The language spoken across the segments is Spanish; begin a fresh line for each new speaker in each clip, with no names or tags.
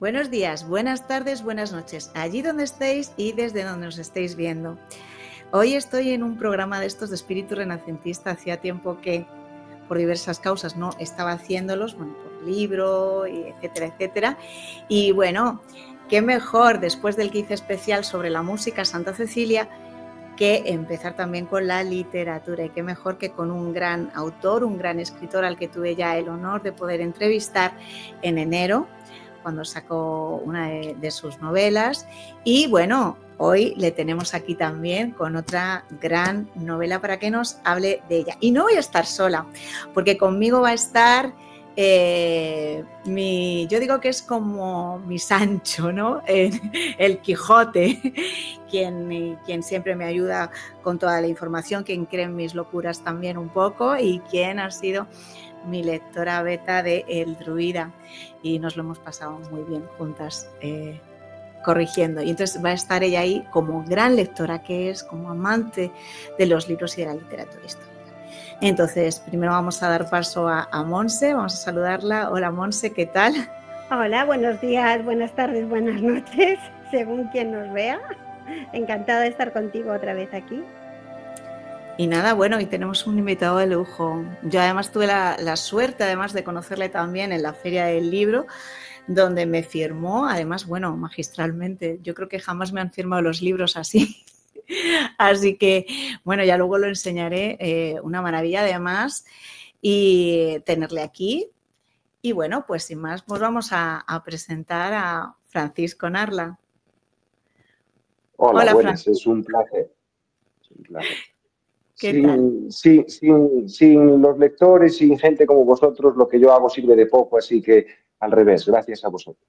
Buenos días, buenas tardes, buenas noches, allí donde estéis y desde donde nos estéis viendo. Hoy estoy en un programa de estos de espíritu renacentista. Hacía tiempo que, por diversas causas, no estaba haciéndolos, bueno, por libro, etcétera, etcétera. Y bueno, qué mejor después del que hice especial sobre la música Santa Cecilia que empezar también con la literatura, y qué mejor que con un gran autor, un gran escritor al que tuve ya el honor de poder entrevistar en enero, cuando sacó una de sus novelas. Y bueno, hoy le tenemos aquí también con otra gran novela para que nos hable de ella. Y no voy a estar sola, porque conmigo va a estar yo digo que es como mi Sancho, ¿no? El Quijote, quien siempre me ayuda con toda la información, quien cree en mis locuras también un poco y quien ha sido mi lectora beta de El Druida, y nos lo hemos pasado muy bien juntas corrigiendo. Y entonces va a estar ella ahí como gran lectora que es, como amante de los libros y de la literatura histórica. Entonces, primero vamos a dar paso a Monse, vamos a saludarla. Hola Monse, ¿qué tal?
Hola, buenos días, buenas tardes, buenas noches, según quien nos vea. Encantada de estar contigo otra vez aquí.
Y nada, bueno, y tenemos un invitado de lujo. Yo además tuve la suerte, además de conocerle también en la Feria del Libro, donde me firmó, además, bueno, magistralmente. Yo creo que jamás me han firmado los libros así. Así que, bueno, ya luego lo enseñaré, una maravilla además, y tenerle aquí. Y bueno, pues sin más, pues vamos a presentar a Francisco Narla.
Hola, buenas, es un placer. Es un placer.
¿Qué tal?
Sin los lectores, sin gente como vosotros, lo que yo hago sirve de poco, así que al revés, gracias a vosotros.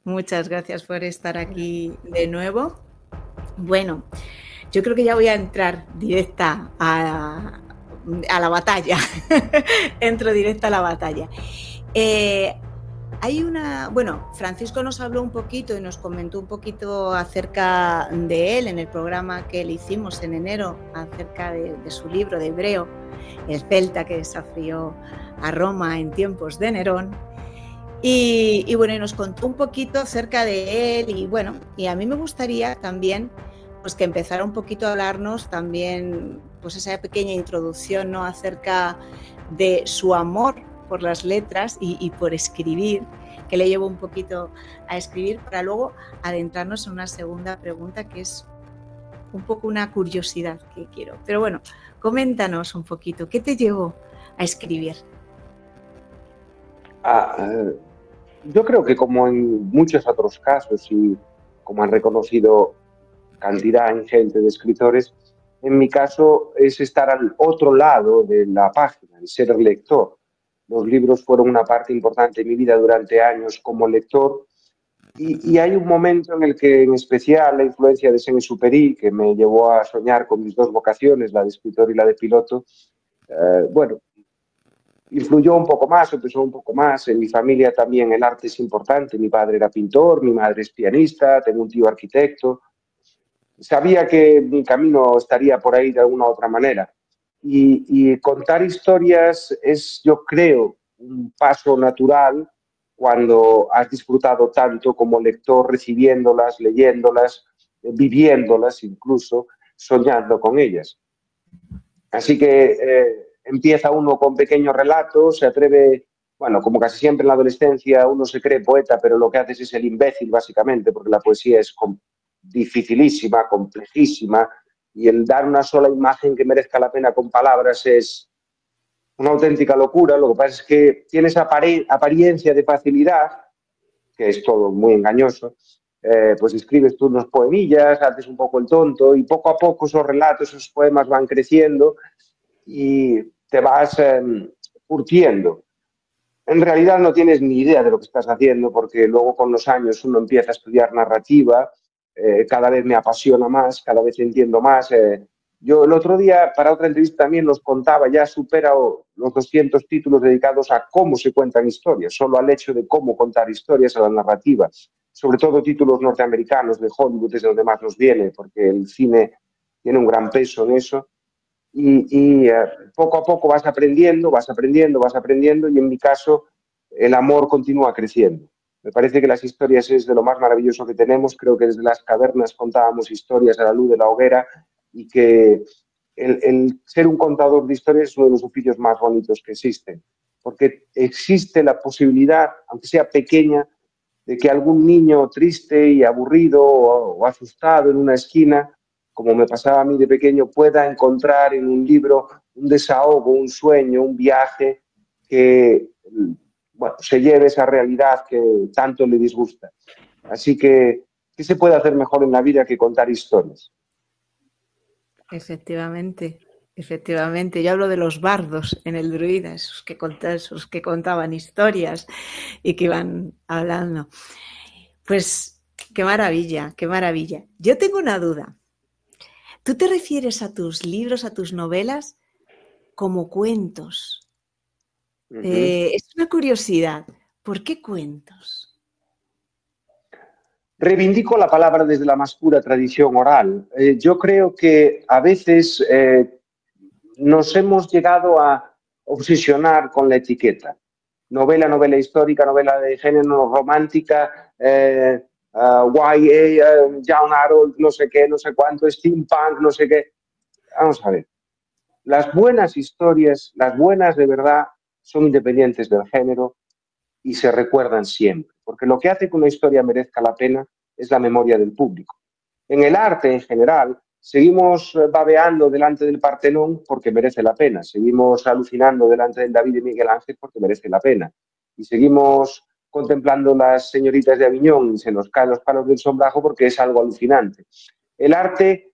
Muchas gracias por estar aquí de nuevo. Bueno, yo creo que ya voy a entrar directa a la batalla. Entro directa a la batalla. Bueno, Francisco nos habló un poquito y nos comentó un poquito acerca de él en el programa que le hicimos en enero, acerca de su libro de Hebreo, el celta que desafió a Roma en tiempos de Nerón. Y bueno, y nos contó un poquito acerca de él, y bueno, y a mí me gustaría también pues que empezara un poquito a hablarnos también, pues esa pequeña introducción, ¿no?, acerca de su amor por las letras y por escribir, que le llevó un poquito a escribir, para luego adentrarnos en una segunda pregunta que es un poco una curiosidad que quiero. Pero bueno, coméntanos un poquito, ¿qué te llevó a escribir?
Yo creo que como en muchos otros casos, y como han reconocido cantidad ingente de escritores, en mi caso es estar al otro lado de la página, el ser lector. Los libros fueron una parte importante de mi vida durante años como lector, y hay un momento en el que, en especial, la influencia de Saint-Exupéry, que me llevó a soñar con mis dos vocaciones, la de escritor y la de piloto, bueno, influyó un poco más, empezó un poco más. En mi familia también el arte es importante. Mi padre era pintor, mi madre es pianista, tengo un tío arquitecto. Sabía que mi camino estaría por ahí de alguna u otra manera. Y contar historias es, yo creo, un paso natural cuando has disfrutado tanto como lector, recibiéndolas, leyéndolas, viviéndolas, incluso soñando con ellas. Así que empieza uno con pequeños relatos, se atreve, bueno, como casi siempre en la adolescencia uno se cree poeta, pero lo que haces es el imbécil básicamente, porque la poesía es dificilísima, complejísima, y el dar una sola imagen que merezca la pena con palabras es una auténtica locura. Lo que pasa es que tiene esa apariencia de facilidad, que es todo muy engañoso. Pues escribes tú unos poemillas, haces un poco el tonto, y poco a poco esos relatos, esos poemas van creciendo y te vas curtiendo. En realidad no tienes ni idea de lo que estás haciendo, porque luego con los años uno empieza a estudiar narrativa, cada vez me apasiona más, cada vez entiendo más. Yo el otro día, para otra entrevista también, los contaba, ya supera los 200 títulos dedicados a cómo se cuentan historias, solo al hecho de cómo contar historias, a la narrativa. Sobre todo títulos norteamericanos, de Hollywood, es de donde más nos viene, porque el cine tiene un gran peso en eso. Y poco a poco vas aprendiendo, y en mi caso el amor continúa creciendo. Me parece que las historias es de lo más maravilloso que tenemos. Creo que desde las cavernas contábamos historias a la luz de la hoguera y que el ser un contador de historias es uno de los oficios más bonitos que existen, porque existe la posibilidad, aunque sea pequeña, de que algún niño triste y aburrido o asustado en una esquina, como me pasaba a mí de pequeño, pueda encontrar en un libro un desahogo, un sueño, un viaje que, bueno, se lleve esa realidad que tanto le disgusta. Así que, ¿qué se puede hacer mejor en la vida que contar historias?
Efectivamente, efectivamente. Yo hablo de los bardos en el Druida, esos que contaban historias y que iban hablando. Pues qué maravilla, qué maravilla. Yo tengo una duda. ¿Tú te refieres a tus libros, a tus novelas, como cuentos? Es una curiosidad. ¿Por qué cuentos?
Reivindico la palabra desde la más pura tradición oral. Yo creo que a veces nos hemos llegado a obsesionar con la etiqueta. Novela, novela histórica, novela de género, romántica, YA, Young Adult, no sé qué, no sé cuánto, steampunk, no sé qué. Vamos a ver. Las buenas historias, las buenas de verdad, son independientes del género y se recuerdan siempre, porque lo que hace que una historia merezca la pena es la memoria del público. En el arte en general, seguimos babeando delante del Partenón porque merece la pena, seguimos alucinando delante del David y Miguel Ángel porque merece la pena, y seguimos contemplando las señoritas de Aviñón y se nos caen los palos del sombrajo porque es algo alucinante. El arte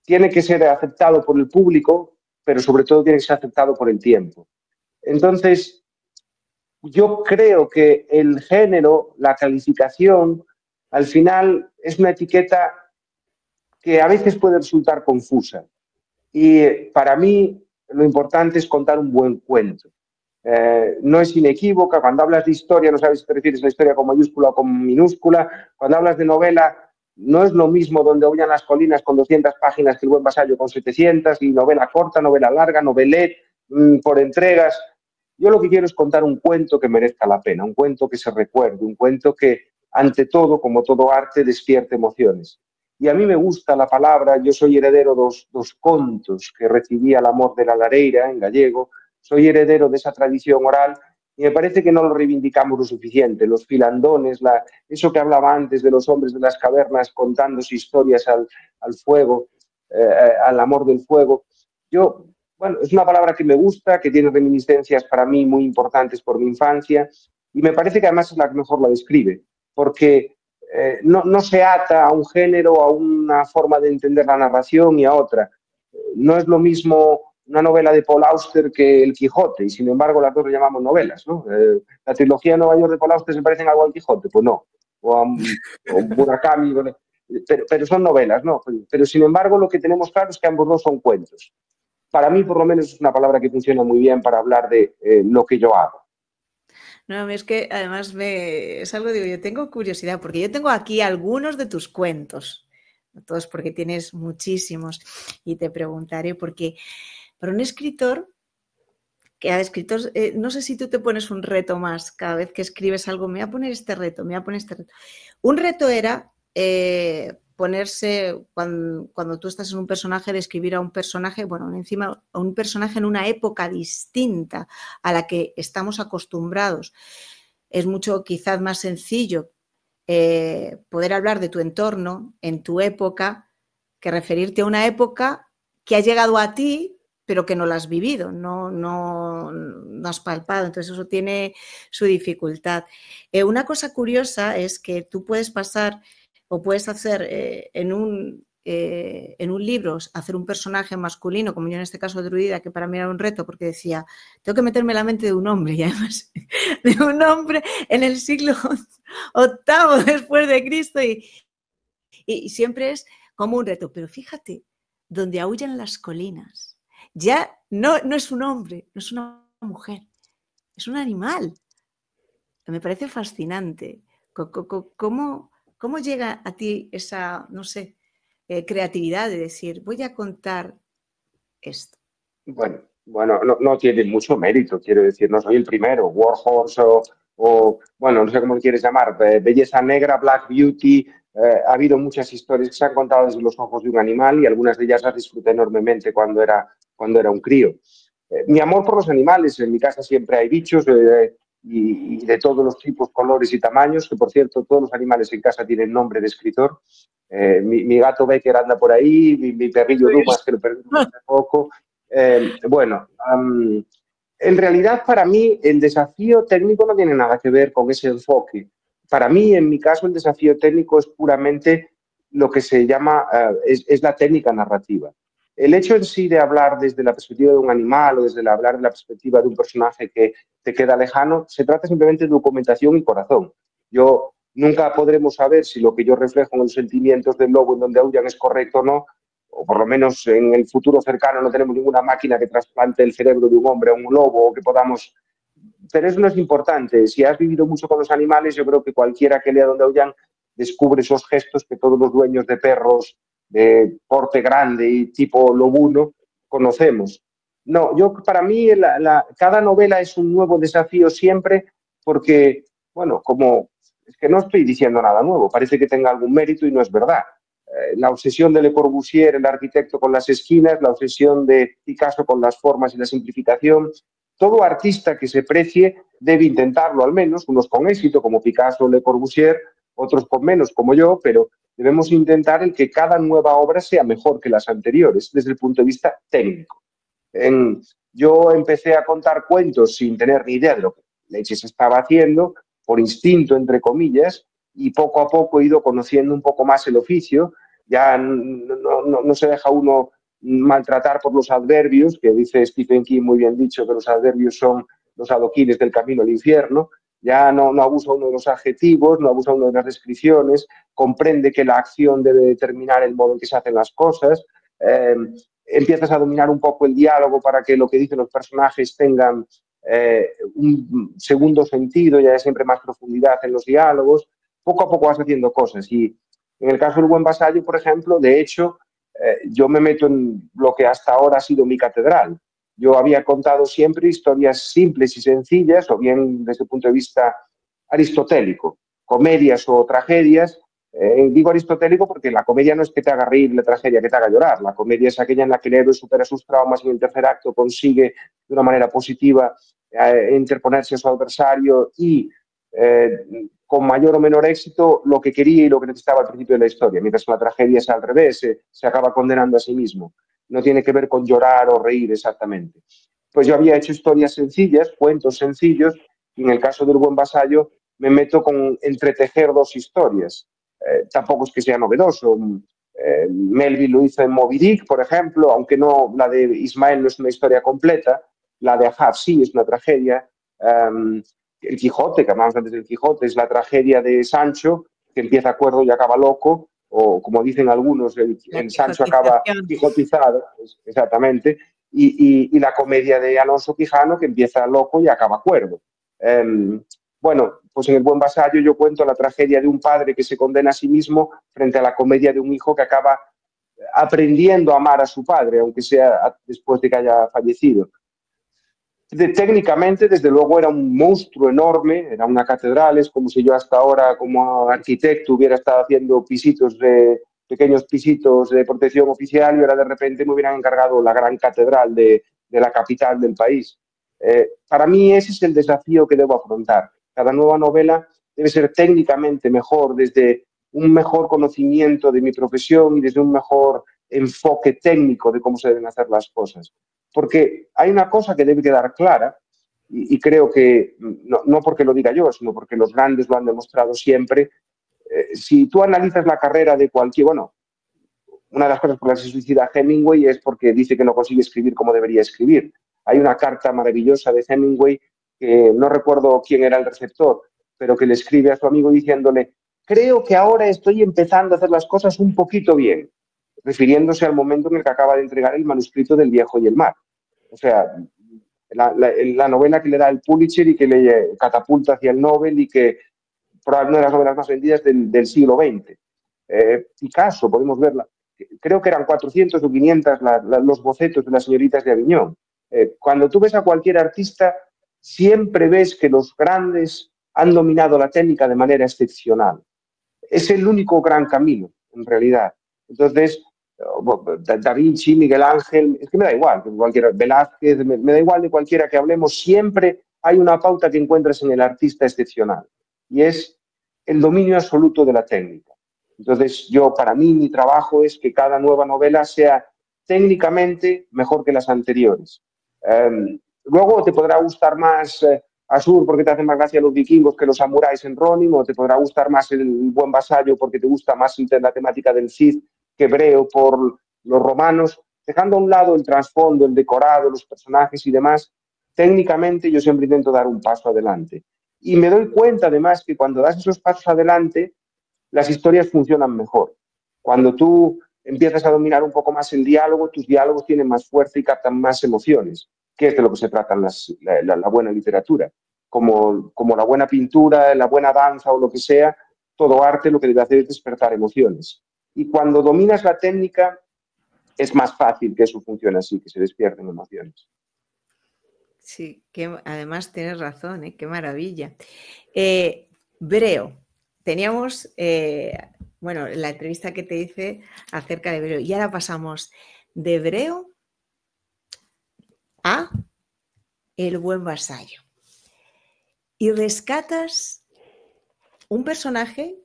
tiene que ser aceptado por el público, pero sobre todo tiene que ser aceptado por el tiempo. Entonces, yo creo que el género, la calificación, al final es una etiqueta que a veces puede resultar confusa. Y para mí lo importante es contar un buen cuento. No es inequívoca. Cuando hablas de historia, no sabes si te refieres a la historia con mayúscula o con minúscula. Cuando hablas de novela, no es lo mismo Donde aúllan las colinas con 200 páginas que El buen vasallo con 700, y novela corta, novela larga, novelet, por entregas. Yo lo que quiero es contar un cuento que merezca la pena, un cuento que se recuerde, un cuento que, ante todo, como todo arte, despierte emociones. Y a mí me gusta la palabra. Yo soy heredero dos contos que recibí al amor de la lareira, en gallego. Soy heredero de esa tradición oral y me parece que no lo reivindicamos lo suficiente. Los filandones, eso que hablaba antes de los hombres de las cavernas contándose historias al fuego, al amor del fuego. Bueno, es una palabra que me gusta, que tiene reminiscencias para mí muy importantes por mi infancia, y me parece que además es la que mejor la describe, porque no se ata a un género, a una forma de entender la narración y a otra. No es lo mismo una novela de Paul Auster que El Quijote, y sin embargo las dos le llamamos novelas, ¿no? La trilogía de Nueva York de Paul Auster se parecen algo al Quijote, pues no, o Murakami, pero son novelas, ¿no? Pero sin embargo lo que tenemos claro es que ambos dos son cuentos. Para mí, por lo menos, es una palabra que funciona muy bien para hablar de lo que yo hago.
No, es que además es algo, digo, yo tengo curiosidad, porque yo tengo aquí algunos de tus cuentos, no todos porque tienes muchísimos, y te preguntaré porque para un escritor que ha escrito, no sé si tú te pones un reto más cada vez que escribes algo, me voy a poner este reto, me voy a poner este reto. Un reto era ponerse, cuando tú estás en un personaje, de escribir a un personaje, bueno, encima a un personaje en una época distinta a la que estamos acostumbrados. Es mucho quizás más sencillo poder hablar de tu entorno en tu época que referirte a una época que ha llegado a ti pero que no la has vivido, no has palpado, entonces eso tiene su dificultad. Una cosa curiosa es que tú puedes pasar o puedes hacer en un libro, hacer un personaje masculino, como yo en este caso Druida, que para mí era un reto porque decía, tengo que meterme en la mente de un hombre, y además de un hombre en el siglo VIII después de Cristo, y siempre es como un reto, pero fíjate, Donde aúllan las colinas. Ya no es un hombre, no es una mujer, es un animal. Me parece fascinante. ¿Cómo llega a ti esa, no sé, creatividad de decir, voy a contar esto?
Bueno, no tiene mucho mérito, quiero decir, no soy el primero. Warhorse o, bueno, no sé cómo le quieres llamar, belleza negra, Black Beauty. Ha habido muchas historias que se han contado desde los ojos de un animal y algunas de ellas las disfruté enormemente cuando era un crío. Mi amor por los animales, en mi casa siempre hay bichos y de todos los tipos, colores y tamaños, que por cierto todos los animales en casa tienen nombre de escritor. Mi gato Becker anda por ahí, mi perrillo Dumas, que lo perdí hace poco. En realidad, para mí, el desafío técnico no tiene nada que ver con ese enfoque. Para mí, en mi caso, el desafío técnico es puramente lo que se llama, es la técnica narrativa. El hecho en sí de hablar desde la perspectiva de un animal o desde hablar de la perspectiva de un personaje que te queda lejano, se trata simplemente de documentación y corazón. Yo nunca podremos saber si lo que yo reflejo en los sentimientos del lobo en donde aullan es correcto o no, o por lo menos en el futuro cercano no tenemos ninguna máquina que trasplante el cerebro de un hombre a un lobo o que podamos... Pero eso no es importante. Si has vivido mucho con los animales, yo creo que cualquiera que lea Donde aullan descubre esos gestos que todos los dueños de perros de porte grande y tipo lobuno conocemos. No, para mí cada novela es un nuevo desafío siempre porque, bueno, como es que no estoy diciendo nada nuevo, parece que tenga algún mérito y no es verdad. La obsesión de Le Corbusier, el arquitecto con las esquinas, la obsesión de Picasso con las formas y la simplificación. Todo artista que se precie debe intentarlo al menos, unos con éxito como Picasso o Le Corbusier, otros con menos como yo, pero debemos intentar el que cada nueva obra sea mejor que las anteriores desde el punto de vista técnico. Yo empecé a contar cuentos sin tener ni idea de lo que leches estaba haciendo, por instinto, entre comillas, y poco a poco he ido conociendo un poco más el oficio. Ya no se deja uno maltratar por los adverbios, que dice Stephen King muy bien dicho, que los adverbios son los adoquines del camino al infierno. Ya no abusa uno de los adjetivos, no abusa uno de las descripciones, comprende que la acción debe determinar el modo en que se hacen las cosas, empiezas a dominar un poco el diálogo para que lo que dicen los personajes tengan un segundo sentido, ya hay siempre más profundidad en los diálogos. Poco a poco vas haciendo cosas y en el caso del Buen Vasallo, por ejemplo, de hecho, yo me meto en lo que hasta ahora ha sido mi catedral. Yo había contado siempre historias simples y sencillas, o bien desde el punto de vista aristotélico, comedias o tragedias. Digo aristotélico porque la comedia no es que te haga reír, la tragedia que te haga llorar. La comedia es aquella en la que el héroe supera sus traumas y en el tercer acto consigue de una manera positiva interponerse a su adversario y con mayor o menor éxito lo que quería y lo que necesitaba al principio de la historia, mientras que la tragedia es al revés, se acaba condenando a sí mismo. No tiene que ver con llorar o reír exactamente. Pues yo había hecho historias sencillas, cuentos sencillos, y en el caso del Buen Vasallo me meto con entretejer dos historias. Tampoco es que sea novedoso. Melville lo hizo en Moby Dick, por ejemplo, aunque no, la de Ismael no es una historia completa, la de Ahab sí es una tragedia. El Quijote, que hablamos antes del Quijote, es la tragedia de Sancho, que empieza cuerdo y acaba loco, o como dicen algunos, el Sancho acaba quijotizado, exactamente, y la comedia de Alonso Quijano, que empieza loco y acaba cuerdo. Bueno, pues en El Buen Vasallo yo cuento la tragedia de un padre que se condena a sí mismo frente a la comedia de un hijo que acaba aprendiendo a amar a su padre, aunque sea después de que haya fallecido. Técnicamente, desde luego, era un monstruo enorme, era una catedral, es como si yo hasta ahora, como arquitecto, hubiera estado haciendo pequeños pisitos de protección oficial y ahora de repente me hubieran encargado la gran catedral de la capital del país. Para mí ese es el desafío que debo afrontar. Cada nueva novela debe ser técnicamente mejor, desde un mejor conocimiento de mi profesión y desde un mejor enfoque técnico de cómo se deben hacer las cosas. Porque hay una cosa que debe quedar clara, y creo que, no porque lo diga yo, sino porque los grandes lo han demostrado siempre. Si tú analizas la carrera de una de las cosas por las que se suicida Hemingway es porque dice que no consigue escribir como debería escribir. Hay una carta maravillosa de Hemingway, que no recuerdo quién era el receptor, pero que le escribe a su amigo diciéndole: creo que ahora estoy empezando a hacer las cosas un poquito bien, refiriéndose al momento en el que acaba de entregar el manuscrito del Viejo y el Mar. O sea, la novela que le da el Pulitzer y que le catapulta hacia el Nobel y que probablemente una de las novelas más vendidas del siglo XX. Picasso, podemos verla. Creo que eran 400 o 500 los bocetos de las señoritas de Aviñón. Cuando tú ves a cualquier artista, siempre ves que los grandes han dominado la técnica de manera excepcional. Es el único gran camino, en realidad. Entonces, Da Vinci, Miguel Ángel, es que me da igual, cualquiera, Velázquez, me da igual de cualquiera que hablemos, siempre hay una pauta que encuentras en el artista excepcional, y es el dominio absoluto de la técnica. Entonces, para mí, mi trabajo es que cada nueva novela sea técnicamente mejor que las anteriores. Luego te podrá gustar más Asur porque te hacen más gracia los vikingos que los samuráis en Ronin, o te podrá gustar más el buen vasallo porque te gusta más la temática del Cid que Hebreo por los romanos, dejando a un lado el trasfondo, el decorado, los personajes y demás. Técnicamente yo siempre intento dar un paso adelante. Y me doy cuenta además que cuando das esos pasos adelante, las historias funcionan mejor. Cuando tú empiezas a dominar un poco más el diálogo, tus diálogos tienen más fuerza y captan más emociones, que es de lo que se trata en la buena literatura. Como la buena pintura, la buena danza o lo que sea, todo arte lo que debe hacer es despertar emociones. Y cuando dominas la técnica, es más fácil que eso funcione así, que se despierten emociones.
Sí, que además tienes razón, ¿eh? Qué maravilla. Breo, teníamos, la entrevista que te hice acerca de Breo, y ahora pasamos de Breo a El buen vasallo. Y rescatas un personaje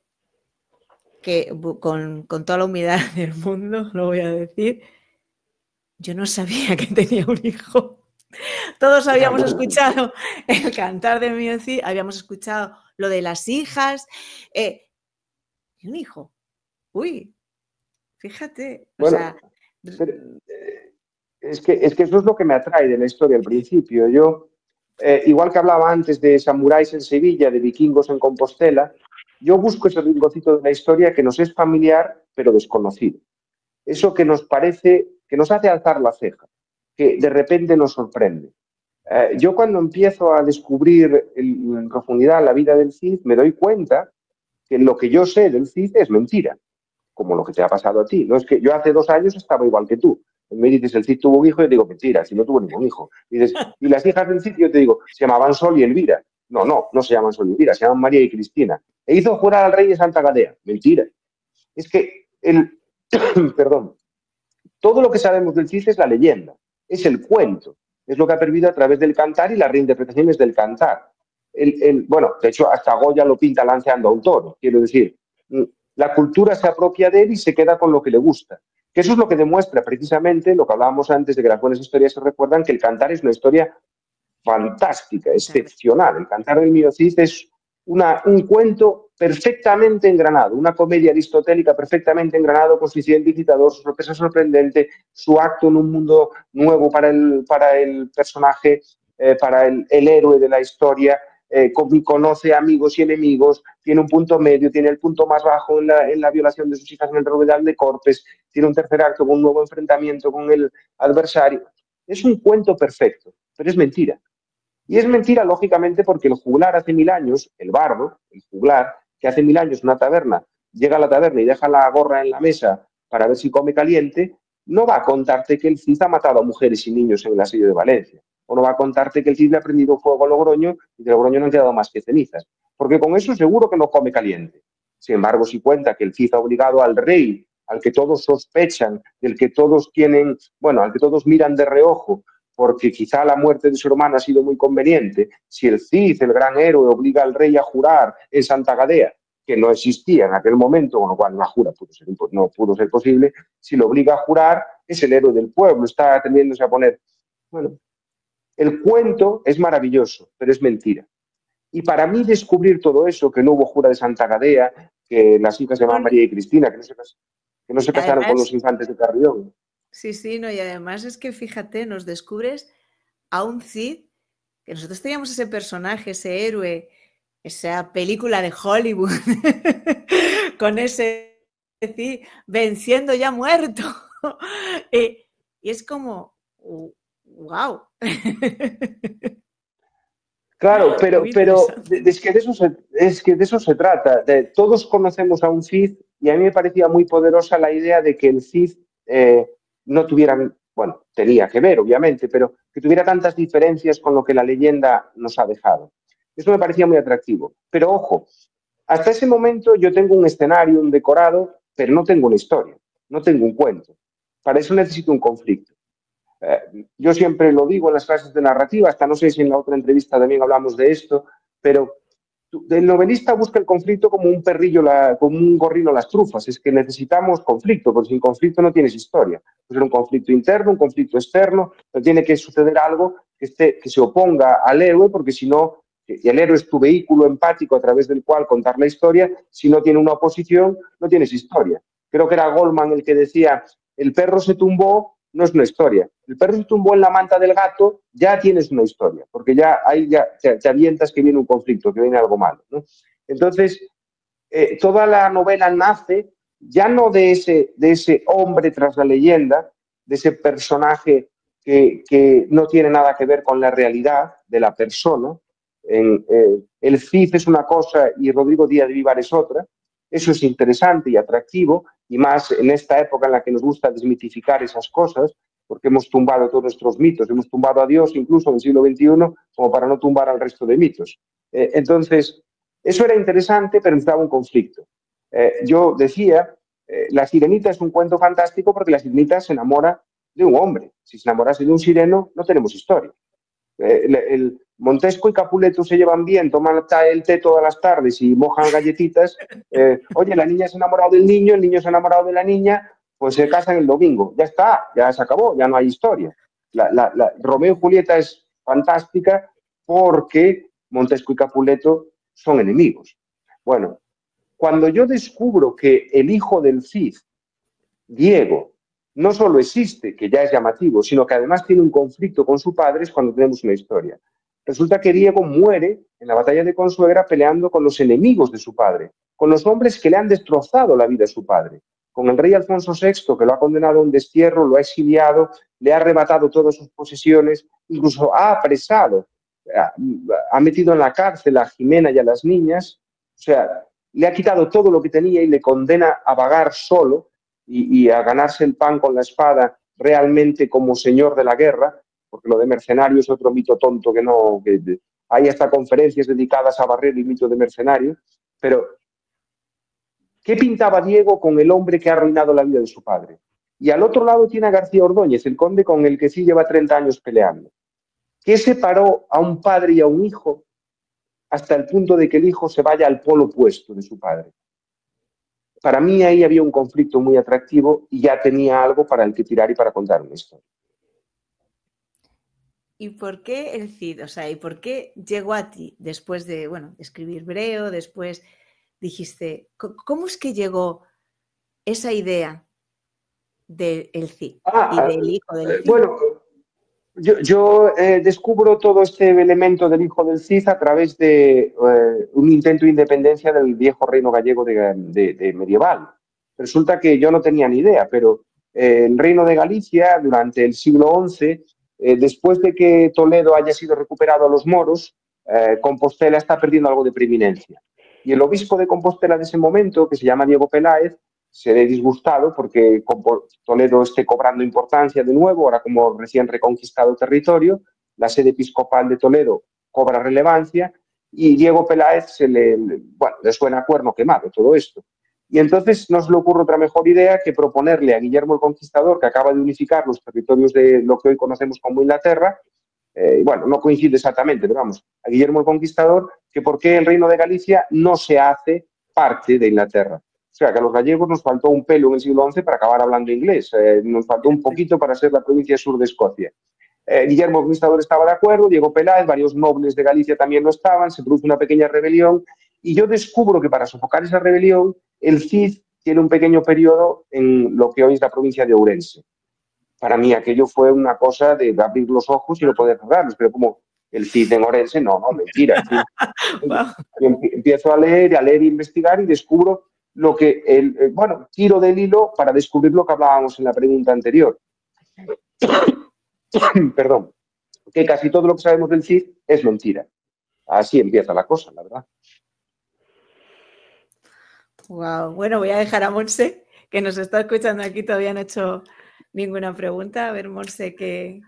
que, con toda la humildad del mundo, lo voy a decir, yo no sabía que tenía un hijo. Todos habíamos escuchado el cantar de mi Cid, habíamos escuchado lo de las hijas. ¿Y un hijo? Uy, fíjate.
Bueno,
o sea,
es que eso es lo que me atrae de la historia al principio. Yo, igual que hablaba antes de samuráis en Sevilla, de vikingos en Compostela, yo busco ese rinconcito de la historia que nos es familiar, pero desconocido. Eso que nos parece, que nos hace alzar la ceja, que de repente nos sorprende. Yo cuando empiezo a descubrir en profundidad la vida del Cid, me doy cuenta que lo que yo sé del Cid es mentira, como lo que te ha pasado a ti. No es que yo hace 2 años estaba igual que tú. Me dices, el Cid tuvo un hijo, y yo te digo, mentira, si no tuvo ningún hijo. Y dices, y las hijas del Cid, yo te digo, se llamaban Sol y Elvira. No se llaman Sol y Elvira, se llaman María y Cristina. E hizo jurar al rey de Santa Gadea. Mentira. Es que perdón, todo lo que sabemos del Cid es la leyenda, es el cuento, es lo que ha perdido a través del cantar y las reinterpretaciones del cantar. Bueno, de hecho, hasta Goya lo pinta lanceando a un toro, quiero decir, la cultura se apropia de él y se queda con lo que le gusta. Que eso es lo que demuestra precisamente lo que hablábamos antes de que las buenas historias se recuerdan, que el cantar es una historia fantástica, excepcional. El cantar del mío Cid es un cuento perfectamente engranado, una comedia aristotélica perfectamente engranado, con su incidente incitador, su sorpresa sorprendente, su acto en un mundo nuevo para el personaje, para el héroe de la historia. Conoce amigos y enemigos, tiene un punto medio, tiene el punto más bajo en la violación de sus hijas en el Robledal de Corpes, tiene un tercer acto con un nuevo enfrentamiento con el adversario. Es un cuento perfecto, pero es mentira. Y es mentira, lógicamente, porque el juglar hace 1000 años, el bardo, el juglar, que hace 1000 años una taberna, llega a la taberna y deja la gorra en la mesa para ver si come caliente, no va a contarte que el Cid ha matado a mujeres y niños en el asedio de Valencia. O no va a contarte que el Cid le ha prendido fuego a Logroño y de Logroño no han quedado más que cenizas. Porque con eso seguro que no come caliente. Sin embargo, si cuenta que el Cid ha obligado al rey, al que todos sospechan, del que todos tienen, bueno, al que todos miran de reojo, porque quizá la muerte de su hermana ha sido muy conveniente, si el Cid, el gran héroe, obliga al rey a jurar en Santa Gadea, que no existía en aquel momento, con lo cual la jura no pudo ser posible, si lo obliga a jurar, es el héroe del pueblo, está tendiéndose a poner... Bueno, el cuento es maravilloso, pero es mentira. Y para mí descubrir todo eso, que no hubo jura de Santa Gadea, que las hijas se llamaban María y Cristina, que no se casaron con los infantes de Carrión.
Sí, no, y además es que fíjate, nos descubres a un Cid, que nosotros teníamos ese personaje, ese héroe, esa película de Hollywood, con ese Cid venciendo ya muerto. Y es como, wow.
Claro, pero es que de eso se trata. Todos conocemos a un Cid y a mí me parecía muy poderosa la idea de que el Cid no tuvieran, bueno, tenía que ver, obviamente, pero que tuviera tantas diferencias con lo que la leyenda nos ha dejado. Eso me parecía muy atractivo. Pero ojo, hasta ese momento yo tengo un escenario, un decorado, pero no tengo una historia, no tengo un cuento. Para eso necesito un conflicto. Yo siempre lo digo en las clases de narrativa, hasta no sé si en la otra entrevista también hablamos de esto, pero el novelista busca el conflicto como un perrillo, como un gorrino las trufas. Es que necesitamos conflicto, porque sin conflicto no tienes historia. Puede ser un conflicto interno, un conflicto externo, pero tiene que suceder algo que se oponga al héroe, porque si no, y el héroe es tu vehículo empático a través del cual contar la historia. Si no tiene una oposición, no tienes historia. Creo que era Goldman el que decía, el perro se tumbó, no es una historia. El perro se tumbó en la manta del gato, ya tienes una historia, porque ya ahí ya te avientas que viene un conflicto, que viene algo malo, ¿no? Entonces, toda la novela nace ya no de ese hombre tras la leyenda, de ese personaje que no tiene nada que ver con la realidad de la persona. El Cid es una cosa y Rodrigo Díaz de Vivar es otra. Eso es interesante y atractivo, y más en esta época en la que nos gusta desmitificar esas cosas, porque hemos tumbado todos nuestros mitos, hemos tumbado a Dios incluso en el siglo XXI como para no tumbar al resto de mitos. Entonces, eso era interesante, pero necesitaba un conflicto. Yo decía, La Sirenita es un cuento fantástico porque la sirenita se enamora de un hombre. Si se enamorase de un sireno, no tenemos historia. El Montesco y Capuleto se llevan bien, toman el té todas las tardes y mojan galletitas. Oye, la niña se ha enamorado del niño, el niño se ha enamorado de la niña, pues se casan el domingo. Ya está, ya se acabó, ya no hay historia. Romeo y Julieta es fantástica porque Montesco y Capuleto son enemigos. Bueno, cuando yo descubro que el hijo del Cid, Diego, no solo existe, que ya es llamativo, sino que además tiene un conflicto con su padre, es cuando tenemos una historia. Resulta que Diego muere en la batalla de Consuegra peleando con los enemigos de su padre, con los hombres que le han destrozado la vida a su padre, con el rey Alfonso VI, que lo ha condenado a un destierro, lo ha exiliado, le ha arrebatado todas sus posesiones, incluso ha apresado, ha metido en la cárcel a Jimena y a las niñas, o sea, le ha quitado todo lo que tenía y le condena a vagar solo y a ganarse el pan con la espada realmente como señor de la guerra, porque lo de mercenario es otro mito tonto que no... Hay hasta conferencias dedicadas a barrer el mito de mercenario, pero ¿qué pintaba Diego con el hombre que ha arruinado la vida de su padre? Y al otro lado tiene a García Ordóñez, el conde con el que sí lleva 30 años peleando. ¿Qué separó a un padre y a un hijo hasta el punto de que el hijo se vaya al polo opuesto de su padre? Para mí ahí había un conflicto muy atractivo y ya tenía algo para el que tirar y para contar una historia.
¿Y por qué el Cid? O sea, ¿y por qué llegó a ti después de, bueno, escribir Breo, después dijiste, ¿cómo es que llegó esa idea del Cid y del hijo del Cid?
Bueno, yo descubro todo este elemento del hijo del Cid a través de un intento de independencia del viejo reino gallego de medieval. Resulta que yo no tenía ni idea, pero el reino de Galicia durante el siglo XI, después de que Toledo haya sido recuperado a los moros, Compostela está perdiendo algo de preeminencia. Y el obispo de Compostela de ese momento, que se llama Diego Peláez, se ve disgustado porque Toledo esté cobrando importancia de nuevo, ahora como recién reconquistado territorio, la sede episcopal de Toledo cobra relevancia y Diego Peláez le suena a cuerno quemado todo esto. Y entonces nos le ocurre otra mejor idea que proponerle a Guillermo el Conquistador, que acaba de unificar los territorios de lo que hoy conocemos como Inglaterra, bueno, no coincide exactamente, pero vamos, a Guillermo el Conquistador, que por qué el Reino de Galicia no se hace parte de Inglaterra. O sea, que a los gallegos nos faltó un pelo en el siglo XI para acabar hablando inglés, nos faltó un poquito para ser la provincia sur de Escocia. Guillermo el Conquistador estaba de acuerdo, Diego Peláez, varios nobles de Galicia también lo estaban, se produce una pequeña rebelión y yo descubro que para sofocar esa rebelión el Cid tiene un pequeño periodo en lo que hoy es la provincia de Ourense. Para mí aquello fue una cosa de abrir los ojos y no poder cerrarlos, pero como el Cid en Ourense, no, mentira. Wow. Empiezo a leer e investigar y descubro lo que, tiro del hilo para descubrir lo que hablábamos en la pregunta anterior. Perdón, que casi todo lo que sabemos del Cid es mentira. Así empieza la cosa, la verdad.
Wow, bueno, voy a dejar a Monse, que nos está escuchando aquí, todavía no he hecho ninguna pregunta. A ver, Monse, ¿qué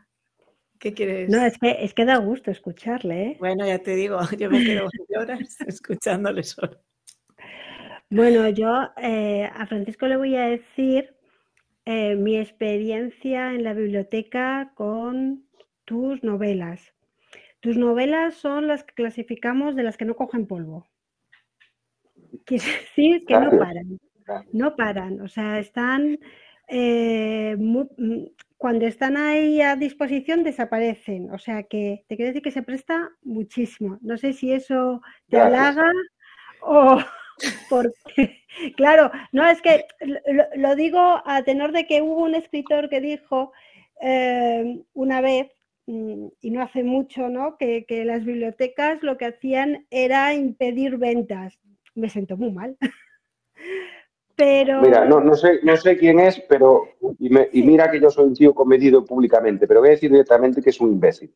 ¿Qué quieres?
No, es que da gusto escucharle, ¿eh?
Bueno, ya te digo, yo me quedo horas escuchándole solo.
Bueno, yo a Francisco le voy a decir mi experiencia en la biblioteca con tus novelas. Tus novelas son las que clasificamos de las que no cogen polvo. Quiere decir que no paran, no paran, o sea, están cuando están ahí a disposición desaparecen, o sea que te quiero decir que se presta muchísimo. No sé si eso te halaga o porque, claro, no, es que lo digo a tenor de que hubo un escritor que dijo una vez, y no hace mucho, ¿no? Que las bibliotecas lo que hacían era impedir ventas. Me siento muy mal. Pero...
Mira, no sé quién es, pero y mira que yo soy un tío comedido públicamente, pero voy a decir directamente que es un imbécil.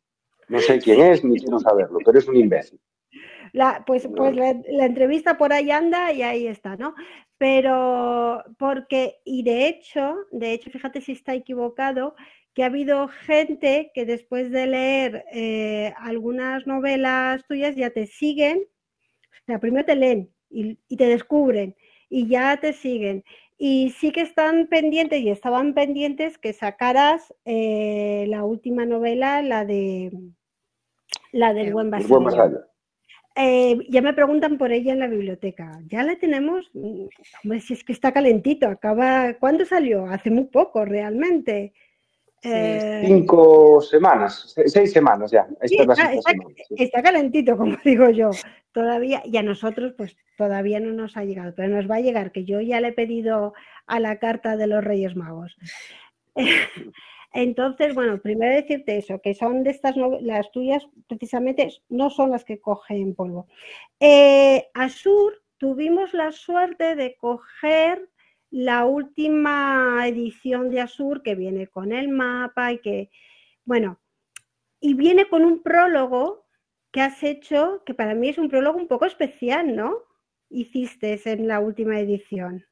No sé quién es, ni quiero saberlo, pero es un imbécil.
Pues la entrevista por ahí anda y ahí está, ¿no? Pero porque, y de hecho, fíjate si está equivocado, que ha habido gente que después de leer algunas novelas tuyas ya te siguen, o sea, primero te leen y te descubren y ya te siguen. Y sí que están pendientes y estaban pendientes que sacaras la última novela, la del Buen Vasallo. Ya me preguntan por ella en la biblioteca. ¿Ya la tenemos? Hombre, si es que está calentito. ¿Cuándo salió? Hace muy poco, realmente.
5 semanas, 6 semanas ya.
Sí, está calentito, como digo yo. Todavía, y a nosotros, pues todavía no nos ha llegado, pero nos va a llegar, que yo ya le he pedido a la carta de los Reyes Magos. Entonces, bueno, primero decirte eso, que son de estas las tuyas, precisamente no son las que cogen polvo. Asur, tuvimos la suerte de coger la última edición de Asur, que viene con el mapa y que, bueno, y viene con un prólogo que has hecho, que para mí es un prólogo un poco especial, ¿no? Hiciste en la última edición,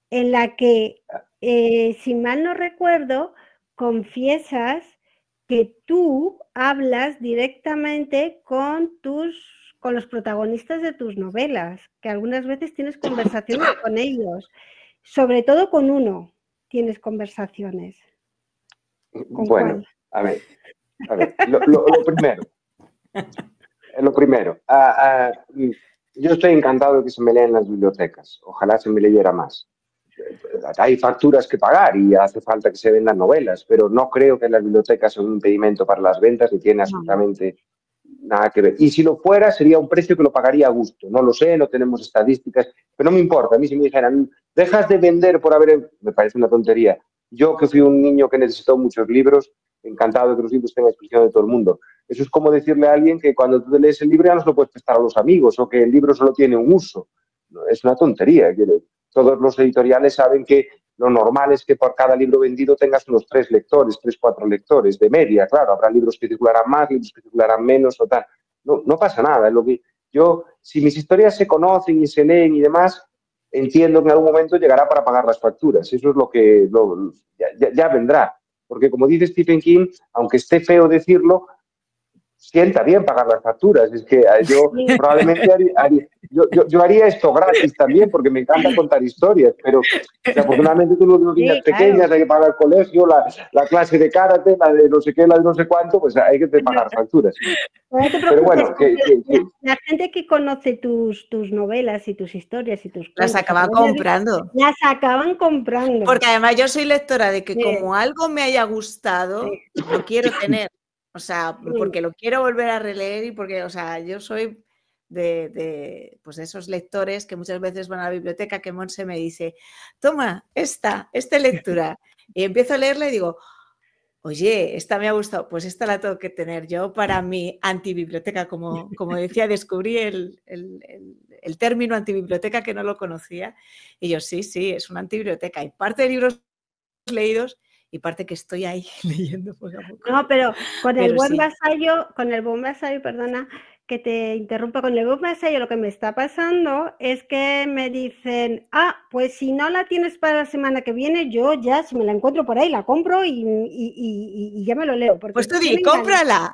en la que, si mal no recuerdo, confiesas que tú hablas directamente con los protagonistas de tus novelas, que algunas veces tienes conversaciones con ellos, sobre todo con uno tienes conversaciones.
Bueno, a ver, lo primero, yo estoy encantado de que se me lean las bibliotecas, ojalá se me leyera más. Hay facturas que pagar y hace falta que se vendan novelas, pero no creo que las bibliotecas sean un impedimento para las ventas ni tiene absolutamente nada que ver. Y si lo fuera, sería un precio que lo pagaría a gusto. No lo sé, no tenemos estadísticas, pero no me importa. A mí si me dijeran, dejas de vender por haber... Me parece una tontería. Yo que fui un niño que necesitó muchos libros, encantado de que los libros tengan exposición de todo el mundo. Eso es como decirle a alguien que cuando tú lees el libro ya no se lo puedes prestar a los amigos o que el libro solo tiene un uso. Es una tontería. Todos los editoriales saben que lo normal es que por cada libro vendido tengas unos 3 lectores, 3, 4 lectores de media. Claro, habrá libros que circularán más, libros que circularán menos o tal. No pasa nada. Si mis historias se conocen y se leen y demás, entiendo que en algún momento llegará para pagar las facturas. Eso es lo que ya vendrá. Porque como dice Stephen King, aunque esté feo decirlo, sienta bien pagar las facturas. Es que yo probablemente haría esto gratis también porque me encanta contar historias, pero afortunadamente tú los niñas pequeñas, hay que pagar el colegio, la clase de karate, la de no sé qué, la de no sé cuánto, pues hay que pagar facturas.
Pero bueno, la gente que conoce tus novelas y tus historias y tus
las acaba comprando.
Las acaban comprando.
Porque además yo soy lectora de que como algo me haya gustado, lo quiero tener. O sea, porque lo quiero volver a releer y porque, o sea, yo soy de esos lectores que muchas veces van a la biblioteca, que Monse me dice, toma, esta lectura. Y empiezo a leerla y digo, oye, esta me ha gustado, pues esta la tengo que tener yo para mi antibiblioteca. Como decía, descubrí el término antibiblioteca que no lo conocía. Y yo, sí, es una antibiblioteca. Hay parte de libros leídos y parte que estoy ahí leyendo poco a poco.
No, pero con el
Pero
buen
sí.
vasallo, perdona que te interrumpa, con el buen vasallo lo que me está pasando es que me dicen, pues si no la tienes para la semana que viene, yo ya, si me la encuentro por ahí, la compro y ya me lo leo. Porque
Pues tú di, cómprala,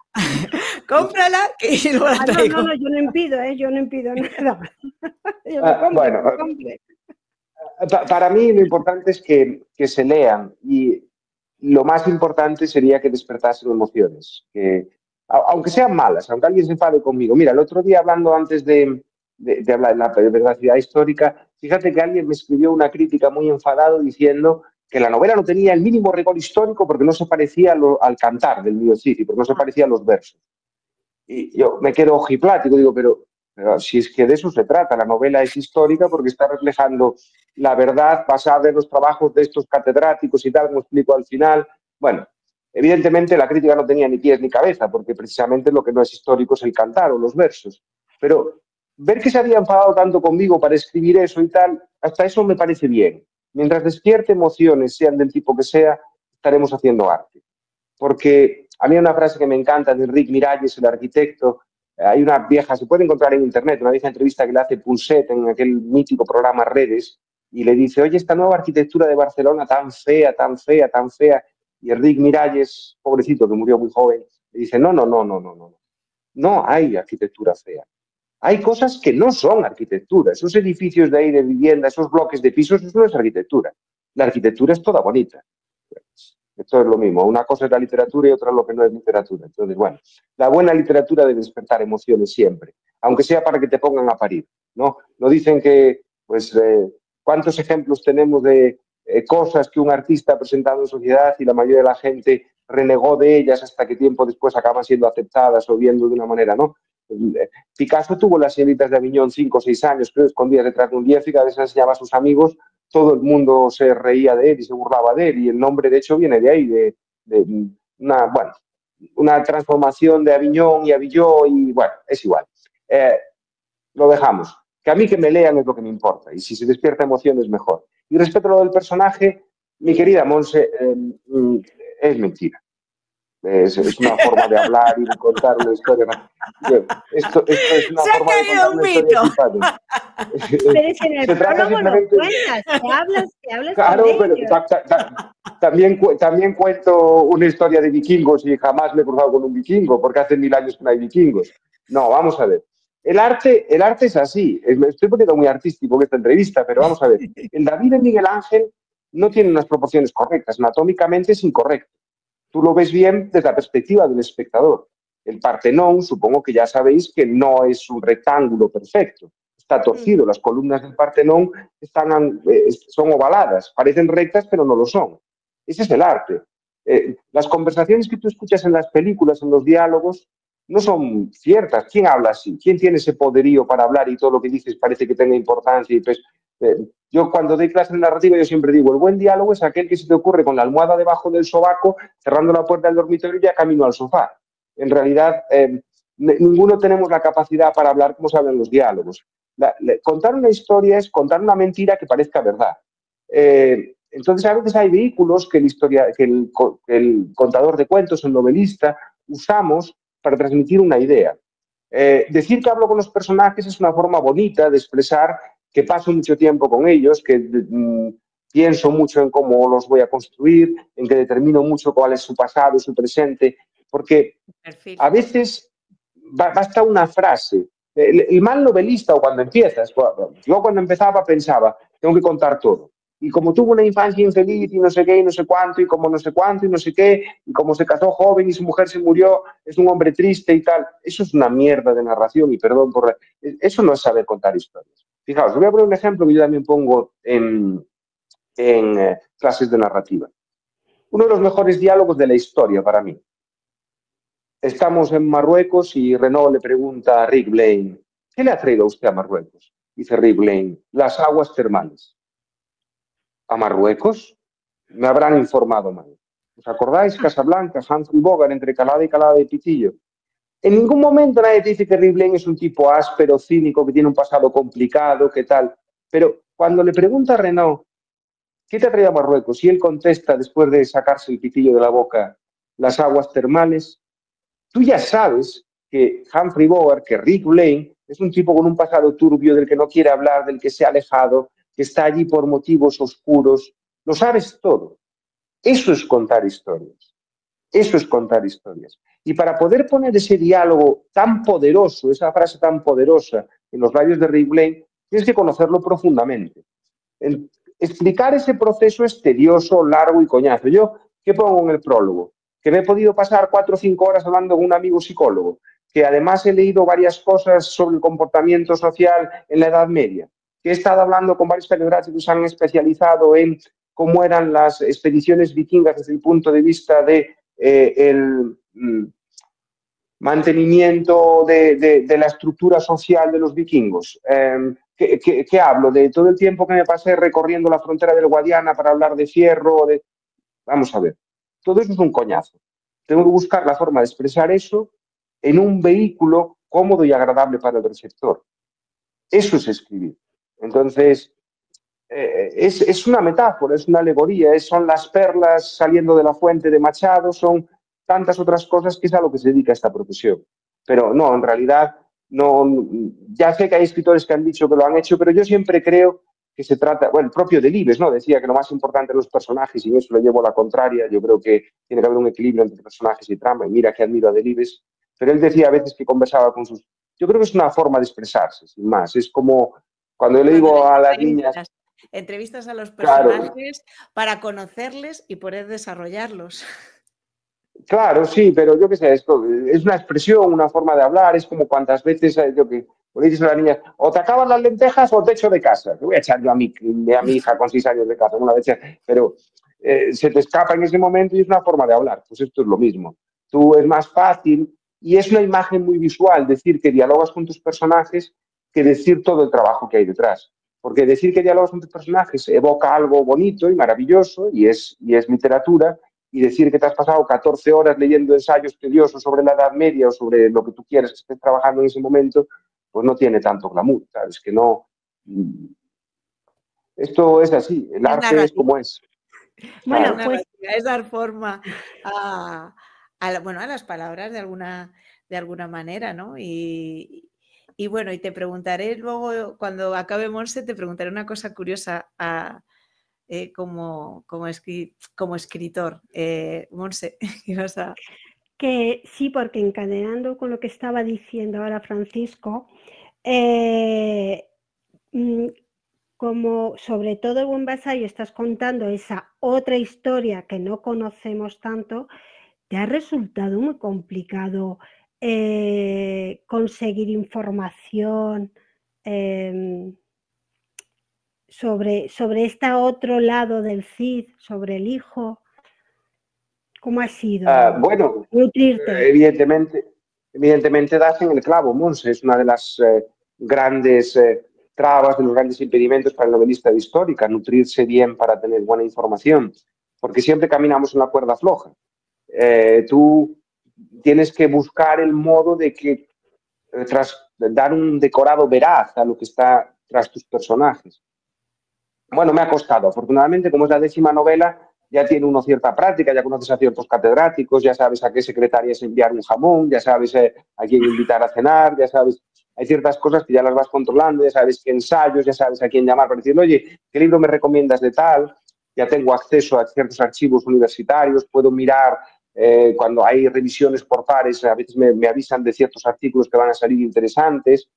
que luego la traigo.
No, yo no impido, yo no impido nada. Yo lo compro,
bueno,
lo compre.
Para mí lo importante es que se lean y lo más importante sería que despertasen emociones, que, aunque sean malas, aunque alguien se enfade conmigo. Mira, el otro día hablando antes de hablar de la veracidad histórica, fíjate que alguien me escribió una crítica muy enfadado diciendo que la novela no tenía el mínimo rigor histórico porque no se parecía al cantar del Mio Cici, porque no se parecía a los versos. Y yo me quedo ojiplático, digo, pero si es que de eso se trata, la novela es histórica porque está reflejando la verdad basada en los trabajos de estos catedráticos y tal, como explico al final. Bueno, evidentemente la crítica no tenía ni pies ni cabeza, porque precisamente lo que no es histórico es el cantar o los versos. Pero ver que se había enfadado tanto conmigo para escribir eso y tal, hasta eso me parece bien. Mientras despierte emociones, sean del tipo que sea, estaremos haciendo arte. Porque a mí hay una frase que me encanta de Enric Miralles, el arquitecto. Hay una vieja, se puede encontrar en internet, una vieja entrevista que le hace Pulset en aquel mítico programa Redes, y le dice, oye, esta nueva arquitectura de Barcelona tan fea, tan fea, tan fea. Y Enric Miralles, pobrecito, que murió muy joven, le dice, no hay arquitectura fea. Hay cosas que no son arquitectura. Esos edificios de ahí de vivienda, esos bloques de pisos, eso no es arquitectura. La arquitectura es toda bonita. Esto es lo mismo. Una cosa es la literatura y otra es lo que no es literatura. Entonces, bueno, la buena literatura debe despertar emociones siempre, aunque sea para que te pongan a parir, ¿no? No dicen que, pues, ¿cuántos ejemplos tenemos de cosas que un artista ha presentado en sociedad y la mayoría de la gente renegó de ellas hasta que tiempo después acaban siendo aceptadas o viendo de una manera, ¿no? Picasso tuvo las señoritas de Aviñón 5 o 6 años, creo, escondidas detrás de un lienzo y cada vez enseñaba a sus amigos, todo el mundo se reía de él y se burlaba de él, y el nombre de hecho viene de ahí, de una transformación de Aviñón y Avilló, y bueno, es igual. Lo dejamos. Que a mí que me lean es lo que me importa, y si se despierta emoción es mejor. Y respecto a lo del personaje, mi querida Monse, es mentira. Es una forma de hablar y de contar una historia. Esto es una forma de contar una historia simpática.
Pero es en el prólogo lo cuentas, que hablas
claro,
con
pero también cuento una historia de vikingos y jamás me he cruzado con un vikingo, porque hace 1000 años que no hay vikingos. No, vamos a ver. El arte es así. Me estoy poniendo muy artístico en esta entrevista, pero vamos a ver. El David de Miguel Ángel no tiene unas proporciones correctas. Anatómicamente es incorrecto. Tú lo ves bien desde la perspectiva del espectador. El Partenón, supongo que ya sabéis que no es un rectángulo perfecto. Está torcido. Las columnas del Partenón son ovaladas. Parecen rectas, pero no lo son. Ese es el arte. Las conversaciones que tú escuchas en las películas, en los diálogos, no son ciertas. ¿Quién habla así? ¿Quién tiene ese poderío para hablar y todo lo que dices parece que tenga importancia? Y pues, yo cuando doy clases de narrativa yo siempre digo, el buen diálogo es aquel que se te ocurre con la almohada debajo del sobaco, cerrando la puerta del dormitorio y ya camino al sofá. En realidad, ninguno tenemos la capacidad para hablar como se hablan los diálogos. Contar una historia es contar una mentira que parezca verdad. Entonces, a veces hay vehículos que el contador de cuentos, el novelista, usamos para transmitir una idea. Decir que hablo con los personajes es una forma bonita de expresar que paso mucho tiempo con ellos, que pienso mucho en cómo los voy a construir, en que determino mucho cuál es su pasado, su presente, porque a veces basta una frase. El mal novelista, o cuando empiezas, yo cuando empezaba pensaba, tengo que contar todo. Y como tuvo una infancia infeliz y no sé qué y no sé cuánto y como no sé cuánto y no sé qué, y como se casó joven y su mujer se murió, es un hombre triste y tal, eso es una mierda de narración y perdón por... Eso no es saber contar historias. Fijaos, voy a poner un ejemplo que yo también pongo en clases de narrativa. Uno de los mejores diálogos de la historia para mí. Estamos en Marruecos y Renaud le pregunta a Rick Blaine, ¿qué le ha traído a usted a Marruecos? Dice Rick Blaine, las aguas termales. ¿A Marruecos? Me habrán informado mal. ¿Os acordáis? Casablanca, Humphrey Bogart, entre Calada y Calada de Pitillo. En ningún momento nadie te dice que Rick Blaine es un tipo áspero, cínico, que tiene un pasado complicado, ¿qué tal? Pero cuando le pregunta a Renaud ¿qué te ha traído a Marruecos? Y él contesta, después de sacarse el pitillo de la boca, las aguas termales. Tú ya sabes que Humphrey Bogart, que Rick Blaine, es un tipo con un pasado turbio del que no quiere hablar, del que se ha alejado, que está allí por motivos oscuros. Lo sabes todo. Eso es contar historias. Eso es contar historias. Y para poder poner ese diálogo tan poderoso, esa frase tan poderosa en los labios de Rick Blaine, tienes que conocerlo profundamente. Explicar ese proceso es tedioso, largo y coñazo. Yo, ¿qué pongo en el prólogo? Que me he podido pasar 4 o 5 horas hablando con un amigo psicólogo, que además he leído varias cosas sobre el comportamiento social en la Edad Media, que he estado hablando con varios catedráticos que se han especializado en cómo eran las expediciones vikingas desde el punto de vista de el mantenimiento de la estructura social de los vikingos. ¿Qué hablo? De todo el tiempo que me pasé recorriendo la frontera del Guadiana para hablar de fierro. Vamos a ver, todo eso es un coñazo. Tengo que buscar la forma de expresar eso en un vehículo cómodo y agradable para el receptor. Eso es escribir. Entonces, es una metáfora, es una alegoría, son las perlas saliendo de la fuente de Machado, son tantas otras cosas que es a lo que se dedica esta profesión. Pero no, en realidad, no. Ya sé que hay escritores que han dicho que lo han hecho, pero yo siempre creo que se trata, bueno, el propio Delibes, ¿no? Decía que lo más importante son los personajes, y en eso le llevo a la contraria. Yo creo que tiene que haber un equilibrio entre personajes y trama, y mira que admiro a Delibes, pero él decía a veces que conversaba con sus... Yo creo que es una forma de expresarse, sin más. Es como cuando yo le digo a las niñas...
Entrevistas a los personajes,
claro,
para conocerles y poder desarrollarlos.
Claro, sí, pero yo qué sé, esto es una expresión, una forma de hablar, es como cuantas veces yo que le dices a las niñas, o te acaban las lentejas o te echo de casa. Te voy a echar yo a mi hija con 6 años de casa, una vez, pero se te escapa en ese momento y es una forma de hablar. Pues esto es lo mismo. Tú es más fácil y es una imagen muy visual decir que dialogas con tus personajes que decir todo el trabajo que hay detrás. Porque decir que dialogas con tus personajes evoca algo bonito y maravilloso y es literatura, y decir que te has pasado 14 horas leyendo ensayos tediosos sobre la Edad Media o sobre lo que tú quieres que estés trabajando en ese momento, pues no tiene tanto glamour, ¿sabes? Que no... Esto es así, el arte es como es.
Bueno,
Claro.
pues...
Es dar forma a las palabras de alguna manera, ¿no? Y bueno, y te preguntaré luego, cuando acabe Monse, te preguntaré una cosa curiosa como escritor. Monse, ibas a...
Que sí, porque encadenando con lo que estaba diciendo ahora Francisco, como sobre todo en Buen Vasallo estás contando esa otra historia que no conocemos tanto, ¿te ha resultado muy complicado conseguir información sobre este otro lado del Cid, sobre el hijo? ¿Cómo ha sido
bueno,
nutrirte?
evidentemente das en el clavo, Monse. Es una de las grandes trabas, de los grandes impedimentos para el novelista de histórica, nutrirse bien para tener buena información, porque siempre caminamos en la cuerda floja. Tú tienes que buscar el modo de que, tras dar un decorado veraz a lo que está tras tus personajes. Bueno, me ha costado. Afortunadamente, como es la 10ª novela, ya tiene uno cierta práctica, ya conoces a ciertos catedráticos, ya sabes a qué secretaria es enviar un jamón, ya sabes a quién invitar a cenar, ya sabes, hay ciertas cosas que ya las vas controlando, ya sabes qué ensayos, ya sabes a quién llamar para decir, oye, ¿qué libro me recomiendas de tal? Ya tengo acceso a ciertos archivos universitarios, puedo mirar cuando hay revisiones por pares, a veces me avisan de ciertos artículos que van a salir interesantes.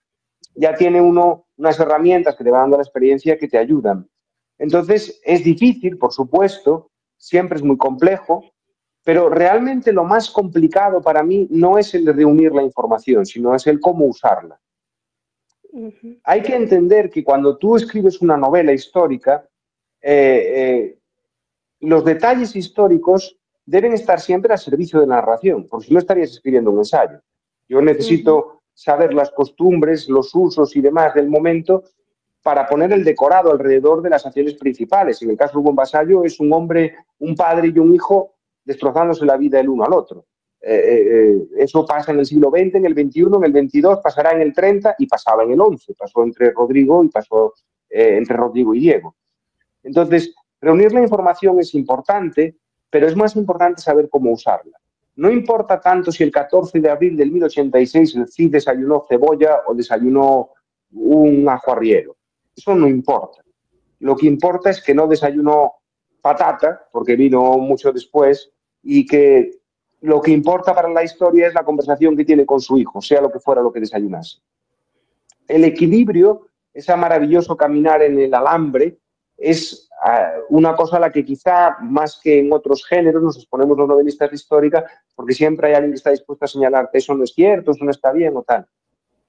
Ya tiene uno unas herramientas que te van dando la experiencia que te ayudan. Entonces, es difícil, por supuesto, siempre es muy complejo, pero realmente lo más complicado para mí no es el de reunir la información, sino es el cómo usarla. Hay que entender que cuando tú escribes una novela histórica, los detalles históricos deben estar siempre al servicio de la narración, porque si no estarías escribiendo un ensayo. Yo necesito saber las costumbres, los usos y demás del momento para poner el decorado alrededor de las acciones principales. En el caso de Buen Vasallo es un hombre, un padre y un hijo destrozándose la vida el uno al otro. Eso pasa en el siglo XX, en el XXI, en el XXII, pasará en el 30 y pasaba en el 11. Pasó entre Rodrigo y Diego. Entonces, Reunir la información es importante, pero es más importante saber cómo usarla. No importa tanto si el 14 de abril del 1086 el Cid desayunó cebolla o desayunó un ajo arriero. Eso no importa. Lo que importa es que no desayunó patata, porque vino mucho después, y que lo que importa para la historia es la conversación que tiene con su hijo, sea lo que fuera lo que desayunase. El equilibrio, ese maravilloso caminar en el alambre, es una cosa a la que quizá más que en otros géneros nos exponemos los novelistas de histórica, porque siempre hay alguien que está dispuesto a señalar que eso no es cierto, eso no está bien o tal.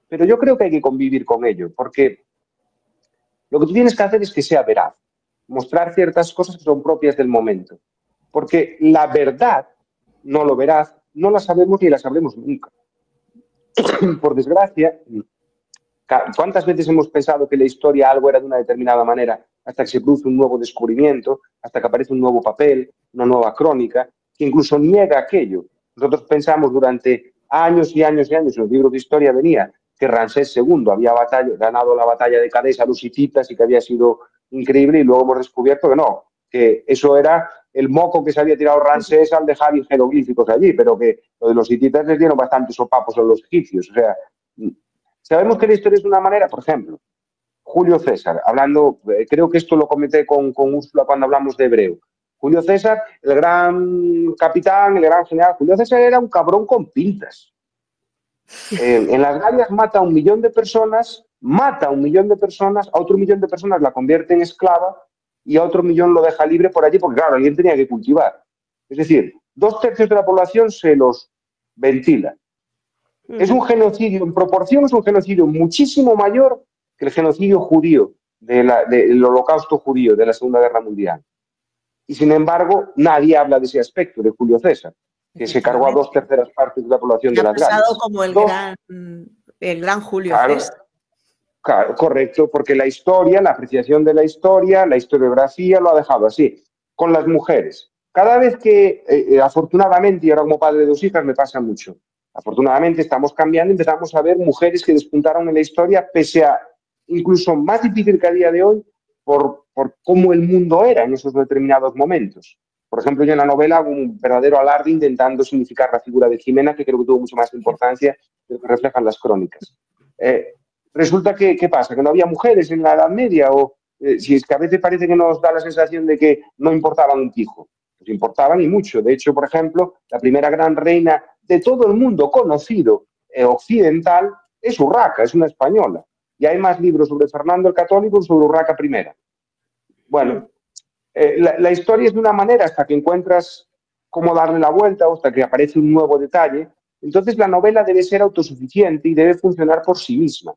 Pero yo creo que hay que convivir con ello, porque lo que tú tienes que hacer es que sea veraz, mostrar ciertas cosas que son propias del momento, porque la verdad, no lo veraz, no la sabemos ni la sabremos nunca. Por desgracia, ¿cuántas veces hemos pensado que la historia algo era de una determinada manera hasta que se produce un nuevo descubrimiento, hasta que aparece un nuevo papel, una nueva crónica, que incluso niega aquello? Nosotros pensamos durante años y años y años, en los libros de historia venía que Ramsés II había ganado la batalla de Cadés a los hititas y que había sido increíble, y luego hemos descubierto que no, que eso era el moco que se había tirado Ramsés al dejar jeroglíficos allí, pero que lo de los hititas les dieron bastantes sopapos a los egipcios. O sea, sabemos que la historia es de una manera, por ejemplo, Julio César, hablando, creo que esto lo comenté con Úrsula cuando hablamos de Hebreo. Julio César, el gran capitán, el gran general, Julio César era un cabrón con pintas. En las Galias mata a 1 millón de personas, a 1 millón de personas, a otro 1 millón de personas la convierte en esclava y a otro 1 millón lo deja libre por allí porque, claro, alguien tenía que cultivar. Es decir, 2/3 de la población se los ventila. Es un genocidio, en proporción es un genocidio muchísimo mayor que el genocidio judío, del holocausto judío de la Segunda Guerra Mundial. Y sin embargo, nadie habla de ese aspecto de Julio César, que se cargó a 2/3 partes de la población de las Galias.
Ha pasado como el gran Julio César.
Claro, correcto, porque la historia, la apreciación de la historiografía lo ha dejado así. Con las mujeres. Cada vez que, afortunadamente, y ahora como padre de 2 hijas me pasa mucho, afortunadamente estamos cambiando, empezamos a ver mujeres que despuntaron en la historia, pese a incluso más difícil que a día de hoy, por cómo el mundo era en esos determinados momentos. Por ejemplo, yo en la novela hago un verdadero alarde intentando significar la figura de Jimena, que creo que tuvo mucho más importancia de lo que reflejan las crónicas. Resulta que, ¿qué pasa? ¿Que no había mujeres en la Edad Media? O si es que a veces parece que nos da la sensación de que no importaban un pijo. Pues importaban y mucho. De hecho, por ejemplo, la primera gran reina de todo el mundo conocido occidental es Urraca, es una española. Y hay más libros sobre Fernando el Católico que sobre Urraca I. Bueno, la historia es de una manera hasta que encuentras cómo darle la vuelta o hasta que aparece un nuevo detalle. Entonces la novela debe ser autosuficiente y debe funcionar por sí misma.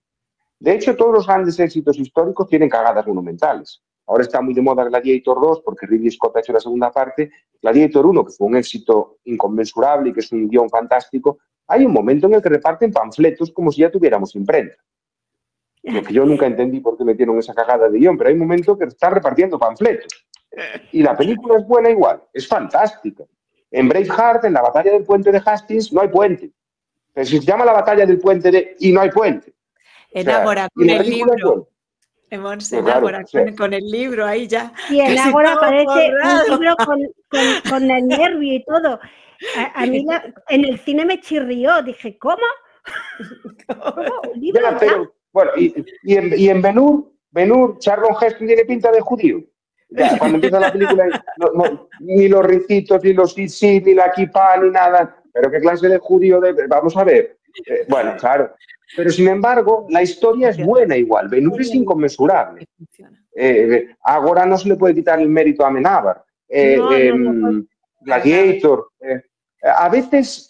De hecho, todos los grandes éxitos históricos tienen cagadas monumentales. Ahora está muy de moda Gladiator 2 porque Ridley Scott ha hecho la segunda parte. Gladiator 1, que fue un éxito inconmensurable y que es un guión fantástico, hay un momento en el que reparten panfletos como si ya tuviéramos imprenta. Lo que yo nunca entendí por qué metieron esa cagada de guión, pero hay un momento que está repartiendo panfletos. Y la película es buena igual, es fantástica. En Braveheart, en la batalla del puente de Hastings, no hay puente. Pero se llama la batalla del puente de... y no hay puente.
En Ágora, con el libro. Con el libro ahí ya.
Y en Ágora aparece un libro con el nervio y todo. A mí en el cine me chirrió. Dije, ¿cómo? ¿Un libro
ya, pero, bueno, y en Ben-Hur, Charlton Heston tiene pinta de judío. Ya, cuando empieza la película, ni los ricitos, ni los sí, ni la kipá, ni nada. Pero qué clase de judío vamos a ver. Bueno, claro. Pero sin embargo, la historia es buena igual. Ben-Hur es inconmensurable. Ahora no se le puede quitar el mérito a Amenábar. Gladiator. A veces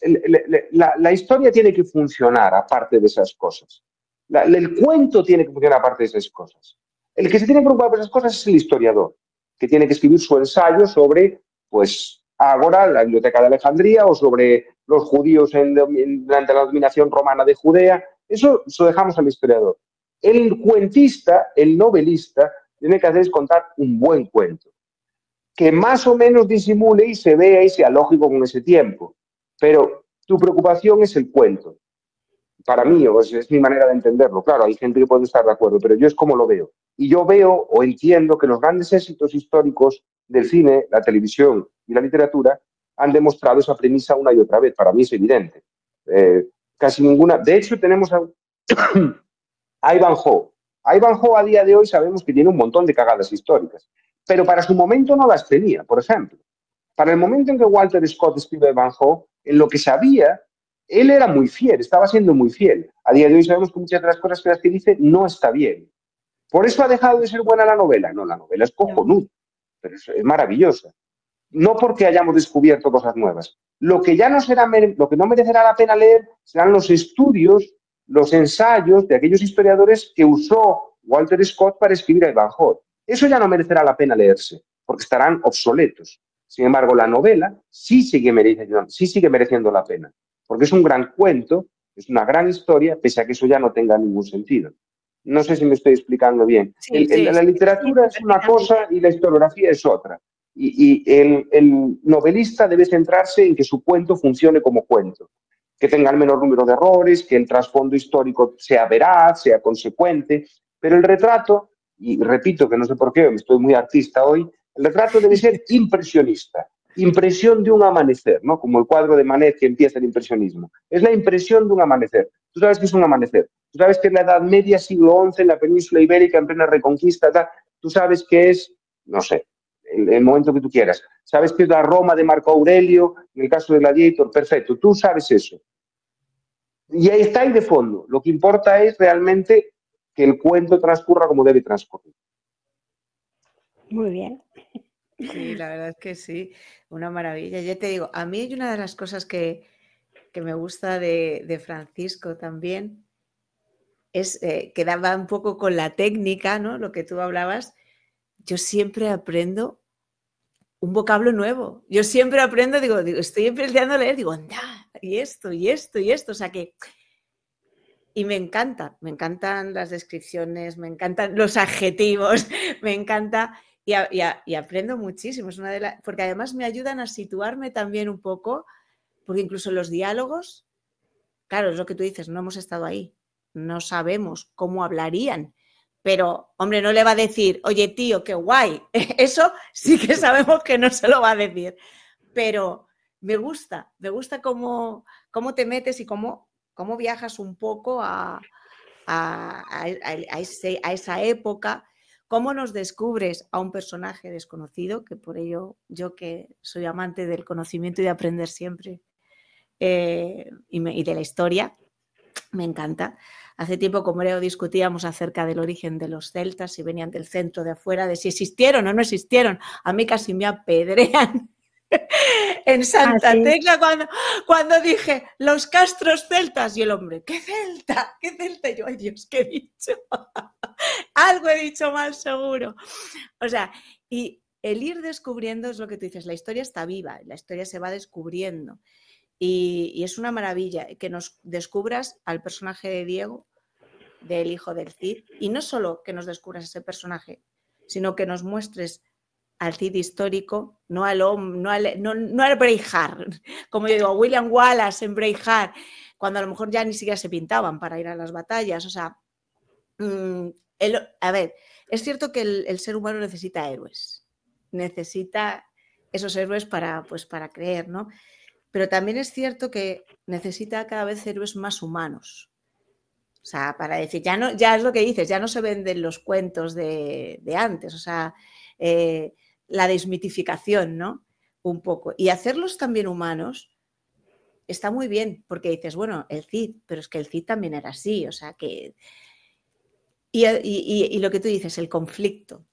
la historia tiene que funcionar aparte de esas cosas. El cuento tiene que funcionar aparte de esas cosas. El que se tiene que preocupar por esas cosas es el historiador, que tiene que escribir su ensayo sobre, pues, Ágora, la Biblioteca de Alejandría, o sobre los judíos durante la dominación romana de Judea. Eso lo dejamos al historiador. El cuentista, el novelista, tiene que hacer es contar un buen cuento, que más o menos disimule y se vea y sea lógico con ese tiempo. Pero tu preocupación es el cuento. Para mí, es mi manera de entenderlo. Claro, hay gente que puede estar de acuerdo, pero yo es como lo veo. Y yo veo o entiendo que los grandes éxitos históricos del cine, la televisión y la literatura han demostrado esa premisa una y otra vez. Para mí es evidente. Casi ninguna. De hecho, tenemos a Ivanhoe. Ivanhoe a día de hoy sabemos que tiene un montón de cagadas históricas, pero para su momento no las tenía, por ejemplo. Para el momento en que Walter Scott escribe Ivanhoe, en lo que sabía, él era muy fiel, estaba siendo muy fiel. A día de hoy sabemos que muchas de las cosas que dice no está bien. ¿Por eso ha dejado de ser buena la novela? No, la novela es cojonuda, pero es maravillosa. No porque hayamos descubierto cosas nuevas. Lo que no merecerá la pena leer serán los estudios, los ensayos de aquellos historiadores que usó Walter Scott para escribir a Ivanhoe. Eso ya no merecerá la pena leerse, porque estarán obsoletos. Sin embargo, la novela sí sigue mereciendo la pena, porque es un gran cuento, es una gran historia, pese a que eso ya no tenga ningún sentido. No sé si me estoy explicando bien. La literatura es una cosa y la historiografía es otra. Y el novelista debe centrarse en que su cuento funcione como cuento, que tenga el menor número de errores, que el trasfondo histórico sea veraz, sea consecuente, pero el retrato, y repito que no sé por qué, estoy muy artista hoy, el retrato debe ser impresionista, impresión de un amanecer, ¿no? Como el cuadro de Manet que empieza el impresionismo. Es la impresión de un amanecer. Tú sabes qué es un amanecer. Tú sabes que en la Edad Media, siglo XI, en la península ibérica, en plena reconquista, tú sabes que es, no sé, el momento que tú quieras. Sabes que es la Roma de Marco Aurelio, en el caso de Gladiator, perfecto, tú sabes eso. Y ahí está ahí de fondo. Lo que importa es realmente que el cuento transcurra como debe transcurrir.
Muy bien.
Sí, la verdad es que sí, una maravilla. Ya te digo, a mí hay una de las cosas que me gusta de Francisco también, es que daba un poco con la técnica, ¿no? Lo que tú hablabas. Yo siempre aprendo un vocablo nuevo. Yo siempre aprendo, digo, estoy empezando a leer, digo, anda, y esto, y esto, y esto. O sea que... Y me encantan las descripciones, me encantan los adjetivos, me encanta y aprendo muchísimo. Es una de porque además me ayudan a situarme también un poco, porque incluso los diálogos, claro, es lo que tú dices, no hemos estado ahí, no sabemos cómo hablarían, pero, hombre, no le va a decir, oye, tío, qué guay. Eso sí que sabemos que no se lo va a decir, pero me gusta cómo te metes y cómo viajas un poco a esa época, cómo nos descubres a un personaje desconocido, que por ello yo, que soy amante del conocimiento y de aprender siempre y de la historia, me encanta. Hace tiempo con Leo discutíamos acerca del origen de los celtas, si venían del centro, de afuera, de si existieron o no existieron. A mí casi me apedrean en Santa Tecla cuando dije los castros celtas, y el hombre, ¿qué celta? ¿Qué celta? Y yo, ay Dios, ¿qué he dicho? Algo he dicho mal seguro. O sea, y el ir descubriendo es lo que tú dices, la historia está viva, la historia se va descubriendo y es una maravilla que nos descubras al personaje de Diego, del hijo del Cid, y no solo que nos descubras ese personaje, sino que nos muestres al Cid histórico, no al Braveheart, como yo digo, a William Wallace en Braveheart, cuando a lo mejor ya ni siquiera se pintaban para ir a las batallas. O sea, a ver, es cierto que el ser humano necesita héroes, necesita esos héroes para creer, ¿no? Pero también es cierto que necesita cada vez héroes más humanos. O sea, para decir, ya es lo que dices, ya no se venden los cuentos de antes, o sea, la desmitificación, ¿no? Un poco. Y hacerlos también humanos está muy bien, porque dices, bueno, el Cid, pero es que el Cid también era así, o sea, que... Y lo que tú dices, el conflicto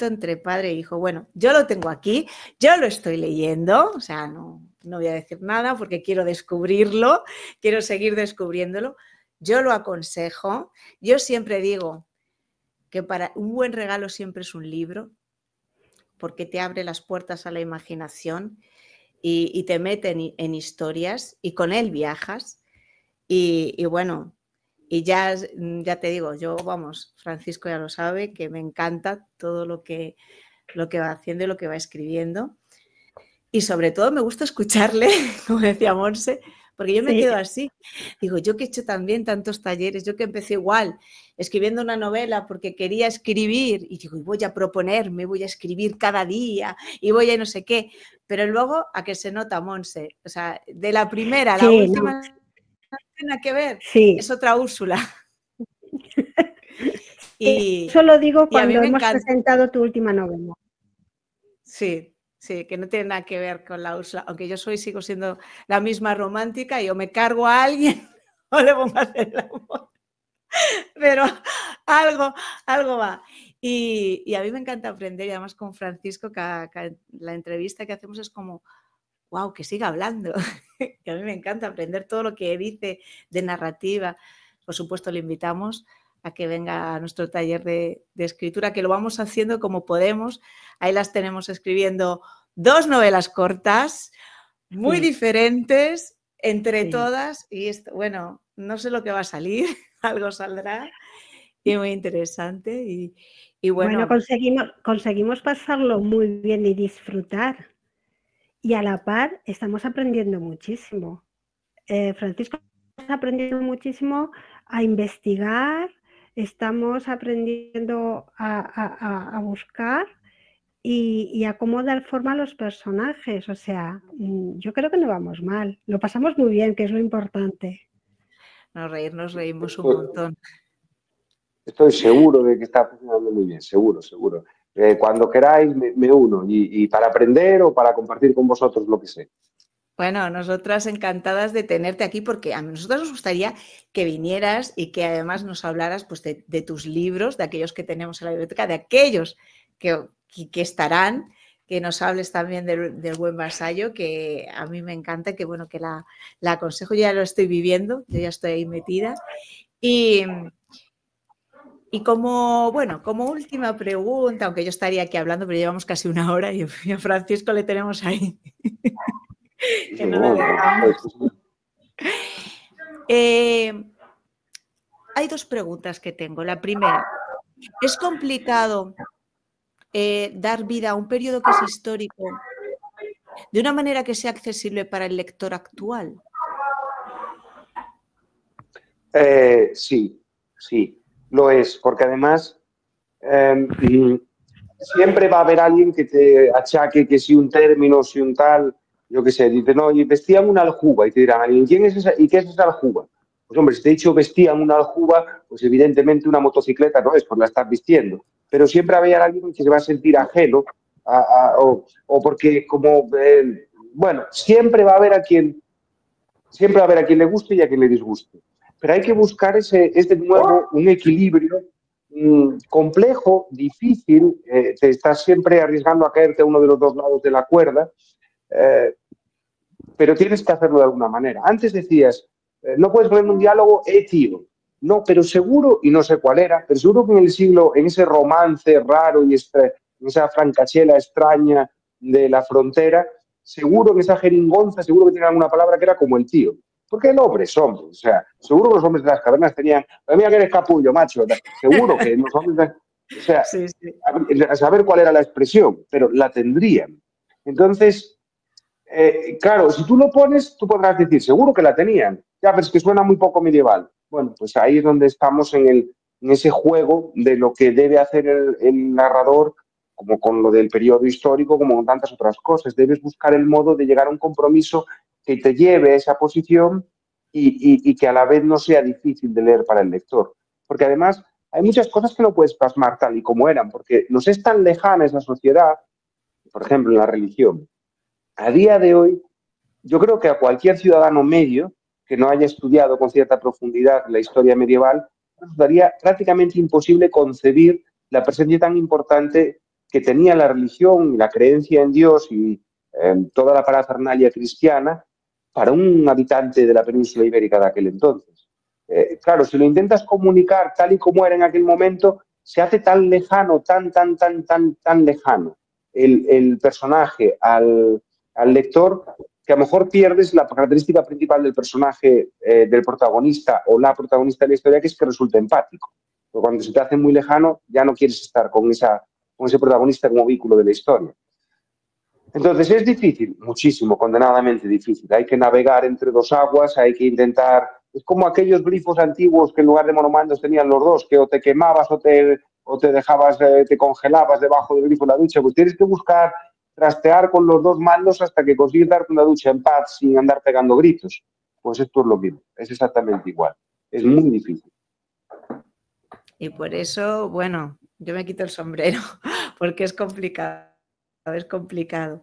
entre padre e hijo. Bueno, yo lo tengo aquí, yo lo estoy leyendo, o sea, no voy a decir nada porque quiero descubrirlo, quiero seguir descubriéndolo. Yo lo aconsejo. Yo siempre digo que para un buen regalo siempre es un libro, porque te abre las puertas a la imaginación y te mete en historias y con él viajas. Y bueno, y ya te digo, yo, vamos, Francisco ya lo sabe, que me encanta todo lo que va haciendo y lo que va escribiendo. Y sobre todo me gusta escucharle, como decía Monse, porque yo me
Sí.
quedo así. Digo, yo que he hecho también tantos talleres, yo que empecé igual, escribiendo una novela porque quería escribir y digo, y voy a proponerme, voy a escribir cada día y voy a no sé qué, pero luego a que se nota, Monse, o sea, de la primera a la
Sí,
última
no,
no tiene nada que ver,
sí.
es otra Úrsula.
Eso lo digo
y a mí
cuando
me
hemos
encanta.
presentado tu última novela.
Sí, sí, que no tiene nada que ver con la Úrsula, aunque yo sigo siendo la misma romántica y o me cargo a alguien o le pongo a hacer el amor. Pero algo va. Y a mí me encanta aprender, y además con Francisco, que la entrevista que hacemos es como, wow, que siga hablando. Que a mí me encanta aprender todo lo que dice de narrativa. Por supuesto, le invitamos a que venga a nuestro taller de escritura, que lo vamos haciendo como podemos. Ahí las tenemos escribiendo 2 novelas cortas, muy diferentes entre todas. Y esto, bueno, no sé lo que va a salir, algo saldrá. Y muy interesante. Y bueno,
conseguimos pasarlo muy bien y disfrutar. Y a la par estamos aprendiendo muchísimo. Francisco está aprendiendo muchísimo a investigar, estamos aprendiendo a buscar y a cómo dar forma a los personajes. O sea, yo creo que no vamos mal. Lo pasamos muy bien, que es lo importante.
Nos reímos un montón.
Estoy seguro de que está funcionando muy bien, seguro. Cuando queráis me uno y para aprender o para compartir con vosotros lo que sé.
Bueno, nosotras encantadas de tenerte aquí porque a nosotros nos gustaría que vinieras y que además nos hablaras pues, de tus libros, de aquellos que tenemos en la biblioteca, de aquellos que estarán, que nos hables también del Buen Vasallo, que a mí me encanta, que bueno, que la aconsejo, yo ya lo estoy viviendo, yo ya estoy ahí metida. Y como última pregunta, aunque yo estaría aquí hablando, pero llevamos casi 1 hora y a Francisco le tenemos ahí. Que no le dejamos. Hay 2 preguntas que tengo. La primera, ¿es complicado dar vida a un periodo que es histórico de una manera que sea accesible para el lector actual?
Sí, lo es, porque además siempre va a haber alguien que te achaque que si un término, si un tal, yo qué sé, dicen, no, y vestían una aljuba, y te dirán, ¿y quién es esa, y qué es esa aljuba? Pues hombre, si te he dicho vestían una aljuba, pues evidentemente una motocicleta no es, pues la estás vistiendo. Pero siempre va a haber alguien que se va a sentir ajeno, o porque como, bueno, siempre va a haber a quien le guste y a quien le disguste. Pero hay que buscar de nuevo un equilibrio complejo, difícil, te estás siempre arriesgando a caerte a uno de los 2 lados de la cuerda, pero tienes que hacerlo de alguna manera. Antes decías, no puedes poner un diálogo, tío. No, pero seguro, y no sé cuál era, pero seguro que en ese romance raro y en esa francachela extraña de la frontera, seguro en esa jeringonza, seguro que tenían alguna palabra que era como el tío. Porque el hombre es hombre, o sea, seguro que los hombres de las cavernas tenían, mira que eres capullo, macho, seguro que los hombres, o sea, sí. A saber cuál era la expresión, pero la tendrían. Entonces, claro, si tú lo pones, tú podrás decir, seguro que la tenían, ya, pero es que suena muy poco medieval. Bueno, pues ahí es donde estamos en ese juego de lo que debe hacer el narrador, como con lo del periodo histórico, como con tantas otras cosas. Debes buscar el modo de llegar a un compromiso que te lleve a esa posición y que a la vez no sea difícil de leer para el lector. Porque además hay muchas cosas que no puedes plasmar tal y como eran, porque nos es tan lejana esa sociedad, por ejemplo, en la religión. A día de hoy, yo creo que a cualquier ciudadano medio que no haya estudiado con cierta profundidad la historia medieval, resultaría prácticamente imposible concebir la presencia tan importante que tenía la religión y la creencia en Dios y toda la parafernalia cristiana para un habitante de la península ibérica de aquel entonces. Claro, si lo intentas comunicar tal y como era en aquel momento, se hace tan lejano, tan lejano el personaje al lector, que a lo mejor pierdes la característica principal del personaje, del protagonista o la protagonista de la historia, que es que resulta empático. Porque cuando se te hace muy lejano, ya no quieres estar con ese protagonista como vehículo de la historia. Entonces es difícil, muchísimo, condenadamente difícil. Hay que navegar entre dos aguas, hay que intentar... Es como aquellos grifos antiguos que en lugar de monomandos tenían los dos, que o te quemabas o te dejabas, te congelabas debajo del grifo de la ducha. Pues tienes que buscar trastear con los dos mandos hasta que consigues darte una ducha en paz sin andar pegando gritos. Pues esto es lo mismo, es exactamente igual. Es muy difícil.
Y por eso, bueno, yo me quito el sombrero, porque es complicado, es complicado.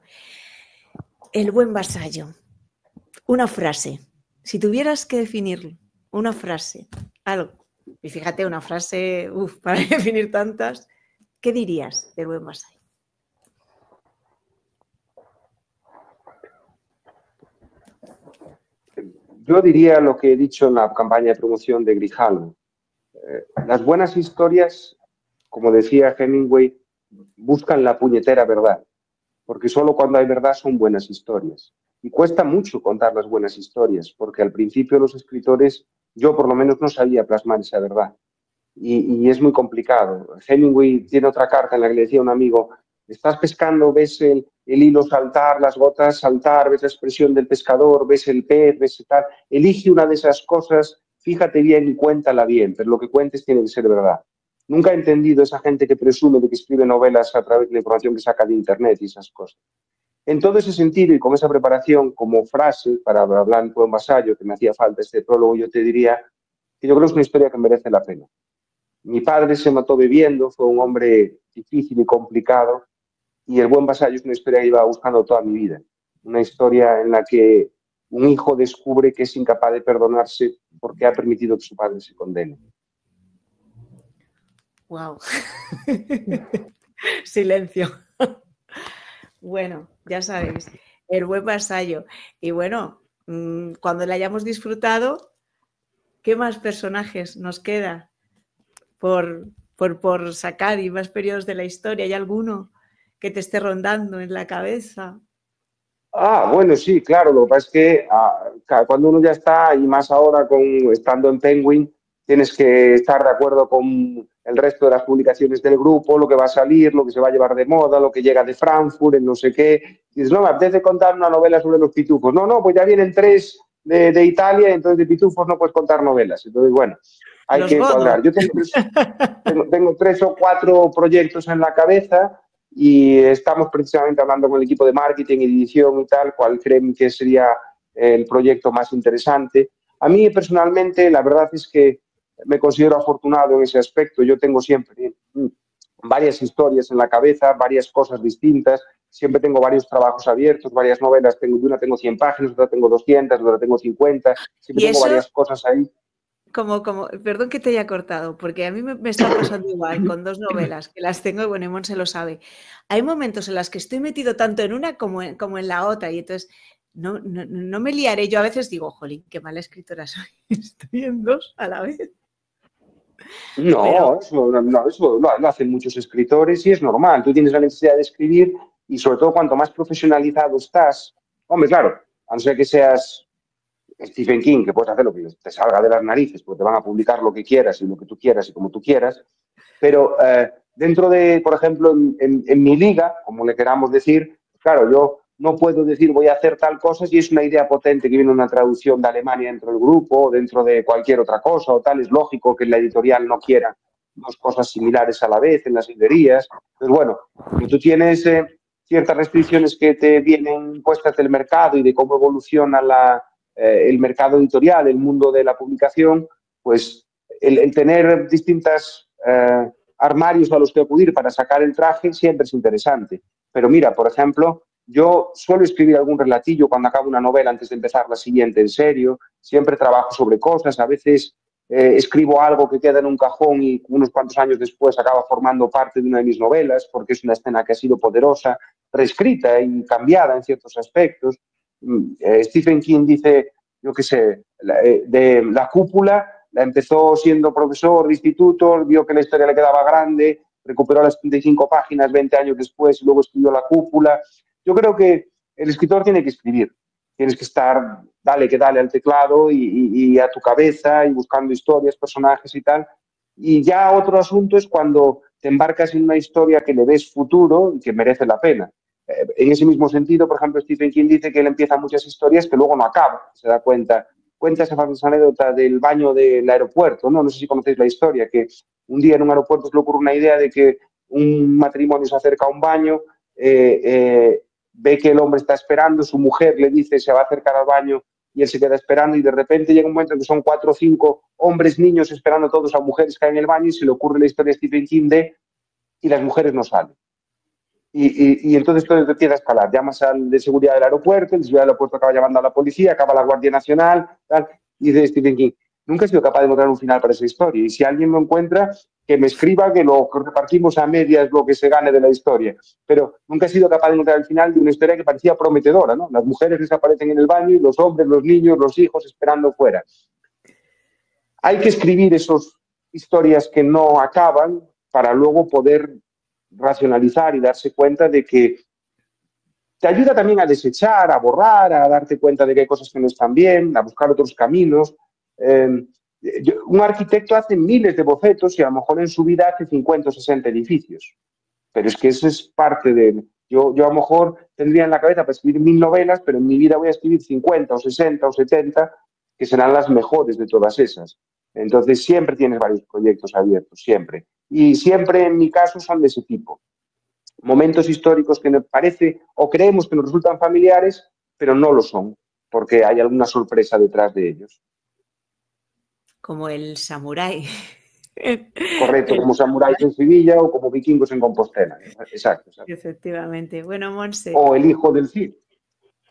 El buen vasallo. Una frase. Si tuvieras que definir una frase, algo, y fíjate, una frase, para definir tantas, ¿qué dirías del buen vasallo?
Yo diría lo que he dicho en la campaña de promoción de Grijalvo. Las buenas historias, como decía Hemingway, buscan la puñetera verdad, porque solo cuando hay verdad son buenas historias. Y cuesta mucho contar las buenas historias, porque al principio los escritores, yo por lo menos no sabía plasmar esa verdad. Y es muy complicado. Hemingway tiene otra carta en la que le decía a un amigo, estás pescando, ves el hilo saltar, las gotas saltar, ves la expresión del pescador, ves el pez, ves tal. Elige una de esas cosas, fíjate bien y cuéntala bien, pero lo que cuentes tiene que ser verdad. Nunca he entendido esa gente que presume de que escribe novelas a través de la información que saca de internet y esas cosas. En todo ese sentido y con esa preparación como frase para hablar en buen vasallo, que me hacía falta este prólogo, yo te diría que yo creo que es una historia que merece la pena. Mi padre se mató bebiendo, fue un hombre difícil y complicado, y El buen vasallo es una historia que iba buscando toda mi vida. Una historia en la que un hijo descubre que es incapaz de perdonarse porque ha permitido que su padre se condene.
Wow. Silencio. Bueno, ya sabéis, El buen vasallo. Y bueno, cuando la hayamos disfrutado, ¿qué más personajes nos queda por sacar y más periodos de la historia? ¿Hay alguno que te esté rondando en la cabeza?
Bueno, sí, claro. Lo que pasa es que cuando uno ya está, y más ahora estando en Penguin, tienes que estar de acuerdo con el resto de las publicaciones del grupo, lo que va a salir, lo que se va a llevar de moda, lo que llega de Frankfurt, el no sé qué. Y dices, no, me apetece contar una novela sobre los pitufos. No, pues ya vienen 3 de Italia, y entonces de pitufos no puedes contar novelas. Entonces, bueno, hay
Los
que
Godot.
cuadrar. Yo tengo 3 o 4 proyectos en la cabeza. Y estamos precisamente hablando con el equipo de marketing y edición y tal, cuál creen que sería el proyecto más interesante. A mí personalmente, la verdad es que me considero afortunado en ese aspecto. Yo tengo siempre varias historias en la cabeza, varias cosas distintas. Siempre tengo varios trabajos abiertos, varias novelas. De una tengo 100 páginas, otra tengo 200, otra tengo 50. Siempre tengo varias cosas ahí.
Perdón que te haya cortado, porque a mí me está pasando igual con 2 novelas, que las tengo, y bueno, Mon se lo sabe. Hay momentos en los que estoy metido tanto en una como en la otra, y entonces no me liaré. Yo a veces digo, jolín, qué mala escritora soy, estoy en 2 a la vez.
No, eso lo hacen muchos escritores y es normal. Tú tienes la necesidad de escribir y sobre todo cuanto más profesionalizado estás, hombre, claro, a no ser que seas Stephen King, que puedes hacer lo que te salga de las narices, porque te van a publicar lo que quieras y lo que tú quieras y como tú quieras, pero dentro de, por ejemplo, en mi liga, como le queramos decir, claro, yo no puedo decir voy a hacer tal cosa si es una idea potente que viene una traducción de Alemania dentro del grupo o dentro de cualquier otra cosa o tal. Es lógico que la editorial no quiera 2 cosas similares a la vez en las librerías. Pues bueno, como tú tienes ciertas restricciones que te vienen puestas del mercado y de cómo evoluciona el mercado editorial, el mundo de la publicación, pues el tener distintas armarios a los que acudir para sacar el traje siempre es interesante. Pero mira, por ejemplo, yo suelo escribir algún relatillo cuando acabo una novela antes de empezar la siguiente en serio. Siempre trabajo sobre cosas. A veces escribo algo que queda en un cajón y unos cuantos años después acaba formando parte de una de mis novelas porque es una escena que ha sido poderosa, reescrita y cambiada en ciertos aspectos. Stephen King dice, yo qué sé, de La cúpula, la empezó siendo profesor de instituto, vio que la historia le quedaba grande, recuperó las 35 páginas 20 años después y luego escribió La cúpula. Yo creo que el escritor tiene que escribir, tienes que estar, dale que dale al teclado y a tu cabeza y buscando historias, personajes y tal. Y ya otro asunto es cuando te embarcas en una historia que le ves futuro y que merece la pena. En ese mismo sentido, por ejemplo, Stephen King dice que él empieza muchas historias que luego no acaban, se da cuenta. Cuenta esa famosa anécdota del baño del aeropuerto, ¿no? No sé si conocéis la historia, que un día en un aeropuerto se le ocurre una idea de que un matrimonio se acerca a un baño, ve que el hombre está esperando, su mujer le dice se va a acercar al baño y él se queda esperando y de repente llega un momento en que son 4 o 5 hombres, niños esperando todos a mujeres que hay en el baño y se le ocurre la historia de Stephen King de y las mujeres no salen. Y entonces todo empieza a escalar. Llamas al de seguridad del aeropuerto, el de seguridad del aeropuerto acaba llamando a la policía, acaba la Guardia Nacional, tal, y dice Stephen King, nunca he sido capaz de encontrar un final para esa historia. Y si alguien lo encuentra, que me escriba, que lo repartimos a medias lo que se gane de la historia. Pero nunca he sido capaz de encontrar el final de una historia que parecía prometedora, ¿no? Las mujeres desaparecen en el baño y los hombres, los niños, los hijos esperando fuera. Hay que escribir esas historias que no acaban para luego poder racionalizar y darse cuenta de que te ayuda también a desechar, a borrar, a darte cuenta de que hay cosas que no están bien, a buscar otros caminos. Un arquitecto hace miles de bocetos y a lo mejor en su vida hace 50 o 60 edificios. Pero es que eso es parte de... Yo a lo mejor tendría en la cabeza para escribir 1000 novelas, pero en mi vida voy a escribir 50 o 60 o 70, que serán las mejores de todas esas. Entonces siempre tienes varios proyectos abiertos, siempre. Y siempre en mi caso son de ese tipo. Momentos históricos que nos parece o creemos que nos resultan familiares, pero no lo son, porque hay alguna sorpresa detrás de ellos.
Como el samurái.
Correcto, como samuráis en Sevilla o como vikingos en Compostela. Exacto.
Efectivamente. Bueno, Montse.
O el hijo del Cid.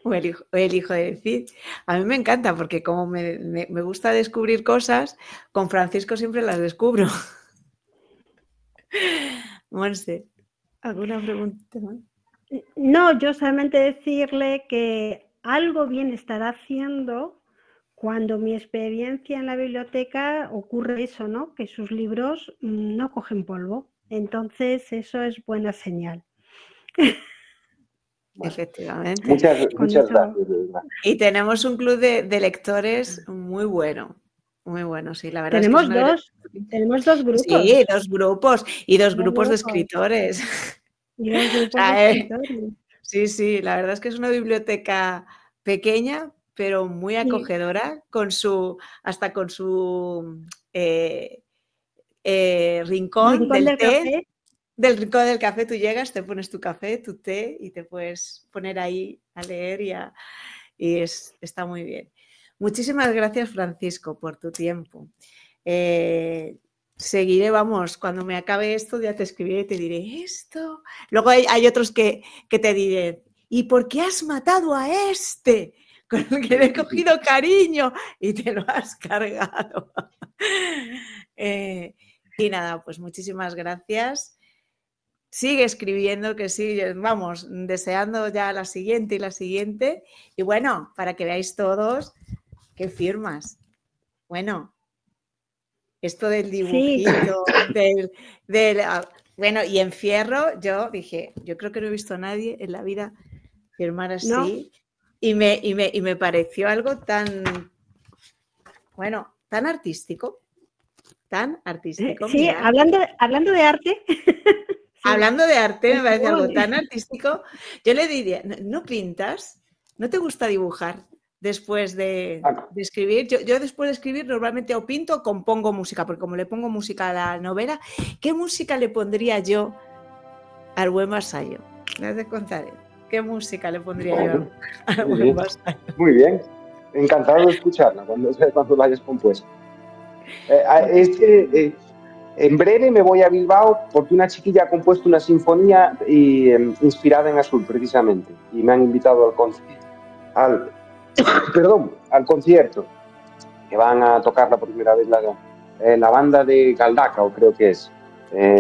O el hijo del Cid. A mí me encanta porque como me gusta descubrir cosas, con Francisco siempre las descubro. Montse, ¿alguna pregunta más?
No, yo solamente decirle que algo bien estará haciendo cuando mi experiencia en la biblioteca ocurre eso, ¿no? Que sus libros no cogen polvo. Entonces, eso es buena señal.
Bueno, efectivamente.
Muchas gracias.
Y tenemos un club de lectores muy bueno. Muy bueno, sí, la verdad.
Tenemos
es que
tenemos 2 grupos.
Sí, 2 grupos y 2 grupos de escritores.
Y 2 grupos de escritores.
Sí, la verdad es que es una biblioteca pequeña, pero muy acogedora, hasta con su rincón del té. Café. Del rincón del café tú llegas, te pones tu café, tu té y te puedes poner ahí a leer y está muy bien. Muchísimas gracias, Francisco, por tu tiempo. Seguiré, vamos, cuando me acabe esto ya te escribiré y te diré esto. Luego hay otros que te diré, ¿y por qué has matado a este? Con el que le he cogido cariño y te lo has cargado. Y nada, pues muchísimas gracias. Sigue escribiendo, que sí, vamos, deseando ya la siguiente y la siguiente. Y bueno, para que veáis todos qué firmas. Bueno, esto del dibujito, sí. Bueno, y en Fierro, yo dije, yo creo que no he visto a nadie en la vida firmar así. ¿No? Y me pareció algo tan, bueno, tan artístico. Tan artístico.
Sí, hablando de arte.
Sí. Hablando de arte, me parece algo tan artístico. Yo le diría, ¿no pintas? ¿No te gusta dibujar después de escribir? Yo después de escribir normalmente o pinto o compongo música, porque como le pongo música a la novela, ¿qué música le pondría yo al buen vasallo? Ya te contaré. ¿Qué música le pondría yo al buen vasallo?
Muy bien. Encantado de escucharla cuando la hayas compuesto. En breve me voy a Bilbao porque una chiquilla ha compuesto una sinfonía inspirada en Azul, precisamente, y me han invitado al concierto, que van a tocarla por primera vez la banda de Galdacao, creo que es.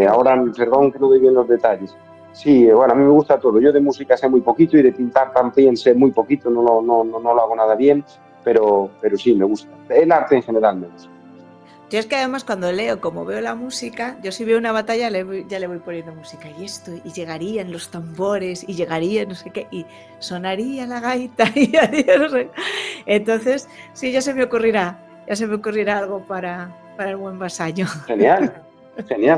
Ahora, perdón que no doy bien los detalles. Sí, bueno, a mí me gusta todo. Yo de música sé muy poquito y de pintar también sé muy poquito, no lo hago nada bien, pero sí, me gusta. El arte en general me gusta.
Yo es que además cuando leo, como veo la música, yo si veo una batalla ya le voy poniendo música y esto, y llegarían los tambores, y llegaría no sé qué, y sonaría la gaita, y haría no sé. Entonces, sí, ya se me ocurrirá algo para el buen vasallo.
Genial,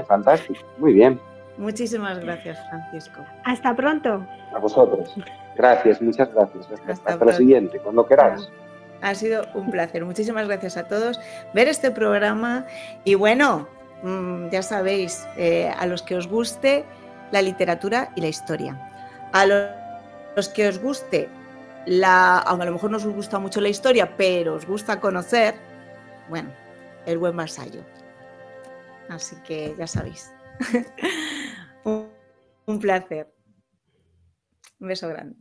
fantástico, muy bien.
Muchísimas gracias, Francisco.
Hasta pronto.
A vosotros. Gracias, muchas gracias. Hasta la siguiente, cuando queráis.
Ha sido un placer. Muchísimas gracias a todos ver este programa. Y bueno, ya sabéis, a los que os guste la literatura y la historia. A los que os guste, aunque a lo mejor no os gusta mucho la historia, pero os gusta conocer, bueno, el buen vasallo. Así que ya sabéis. Un placer. Un beso grande.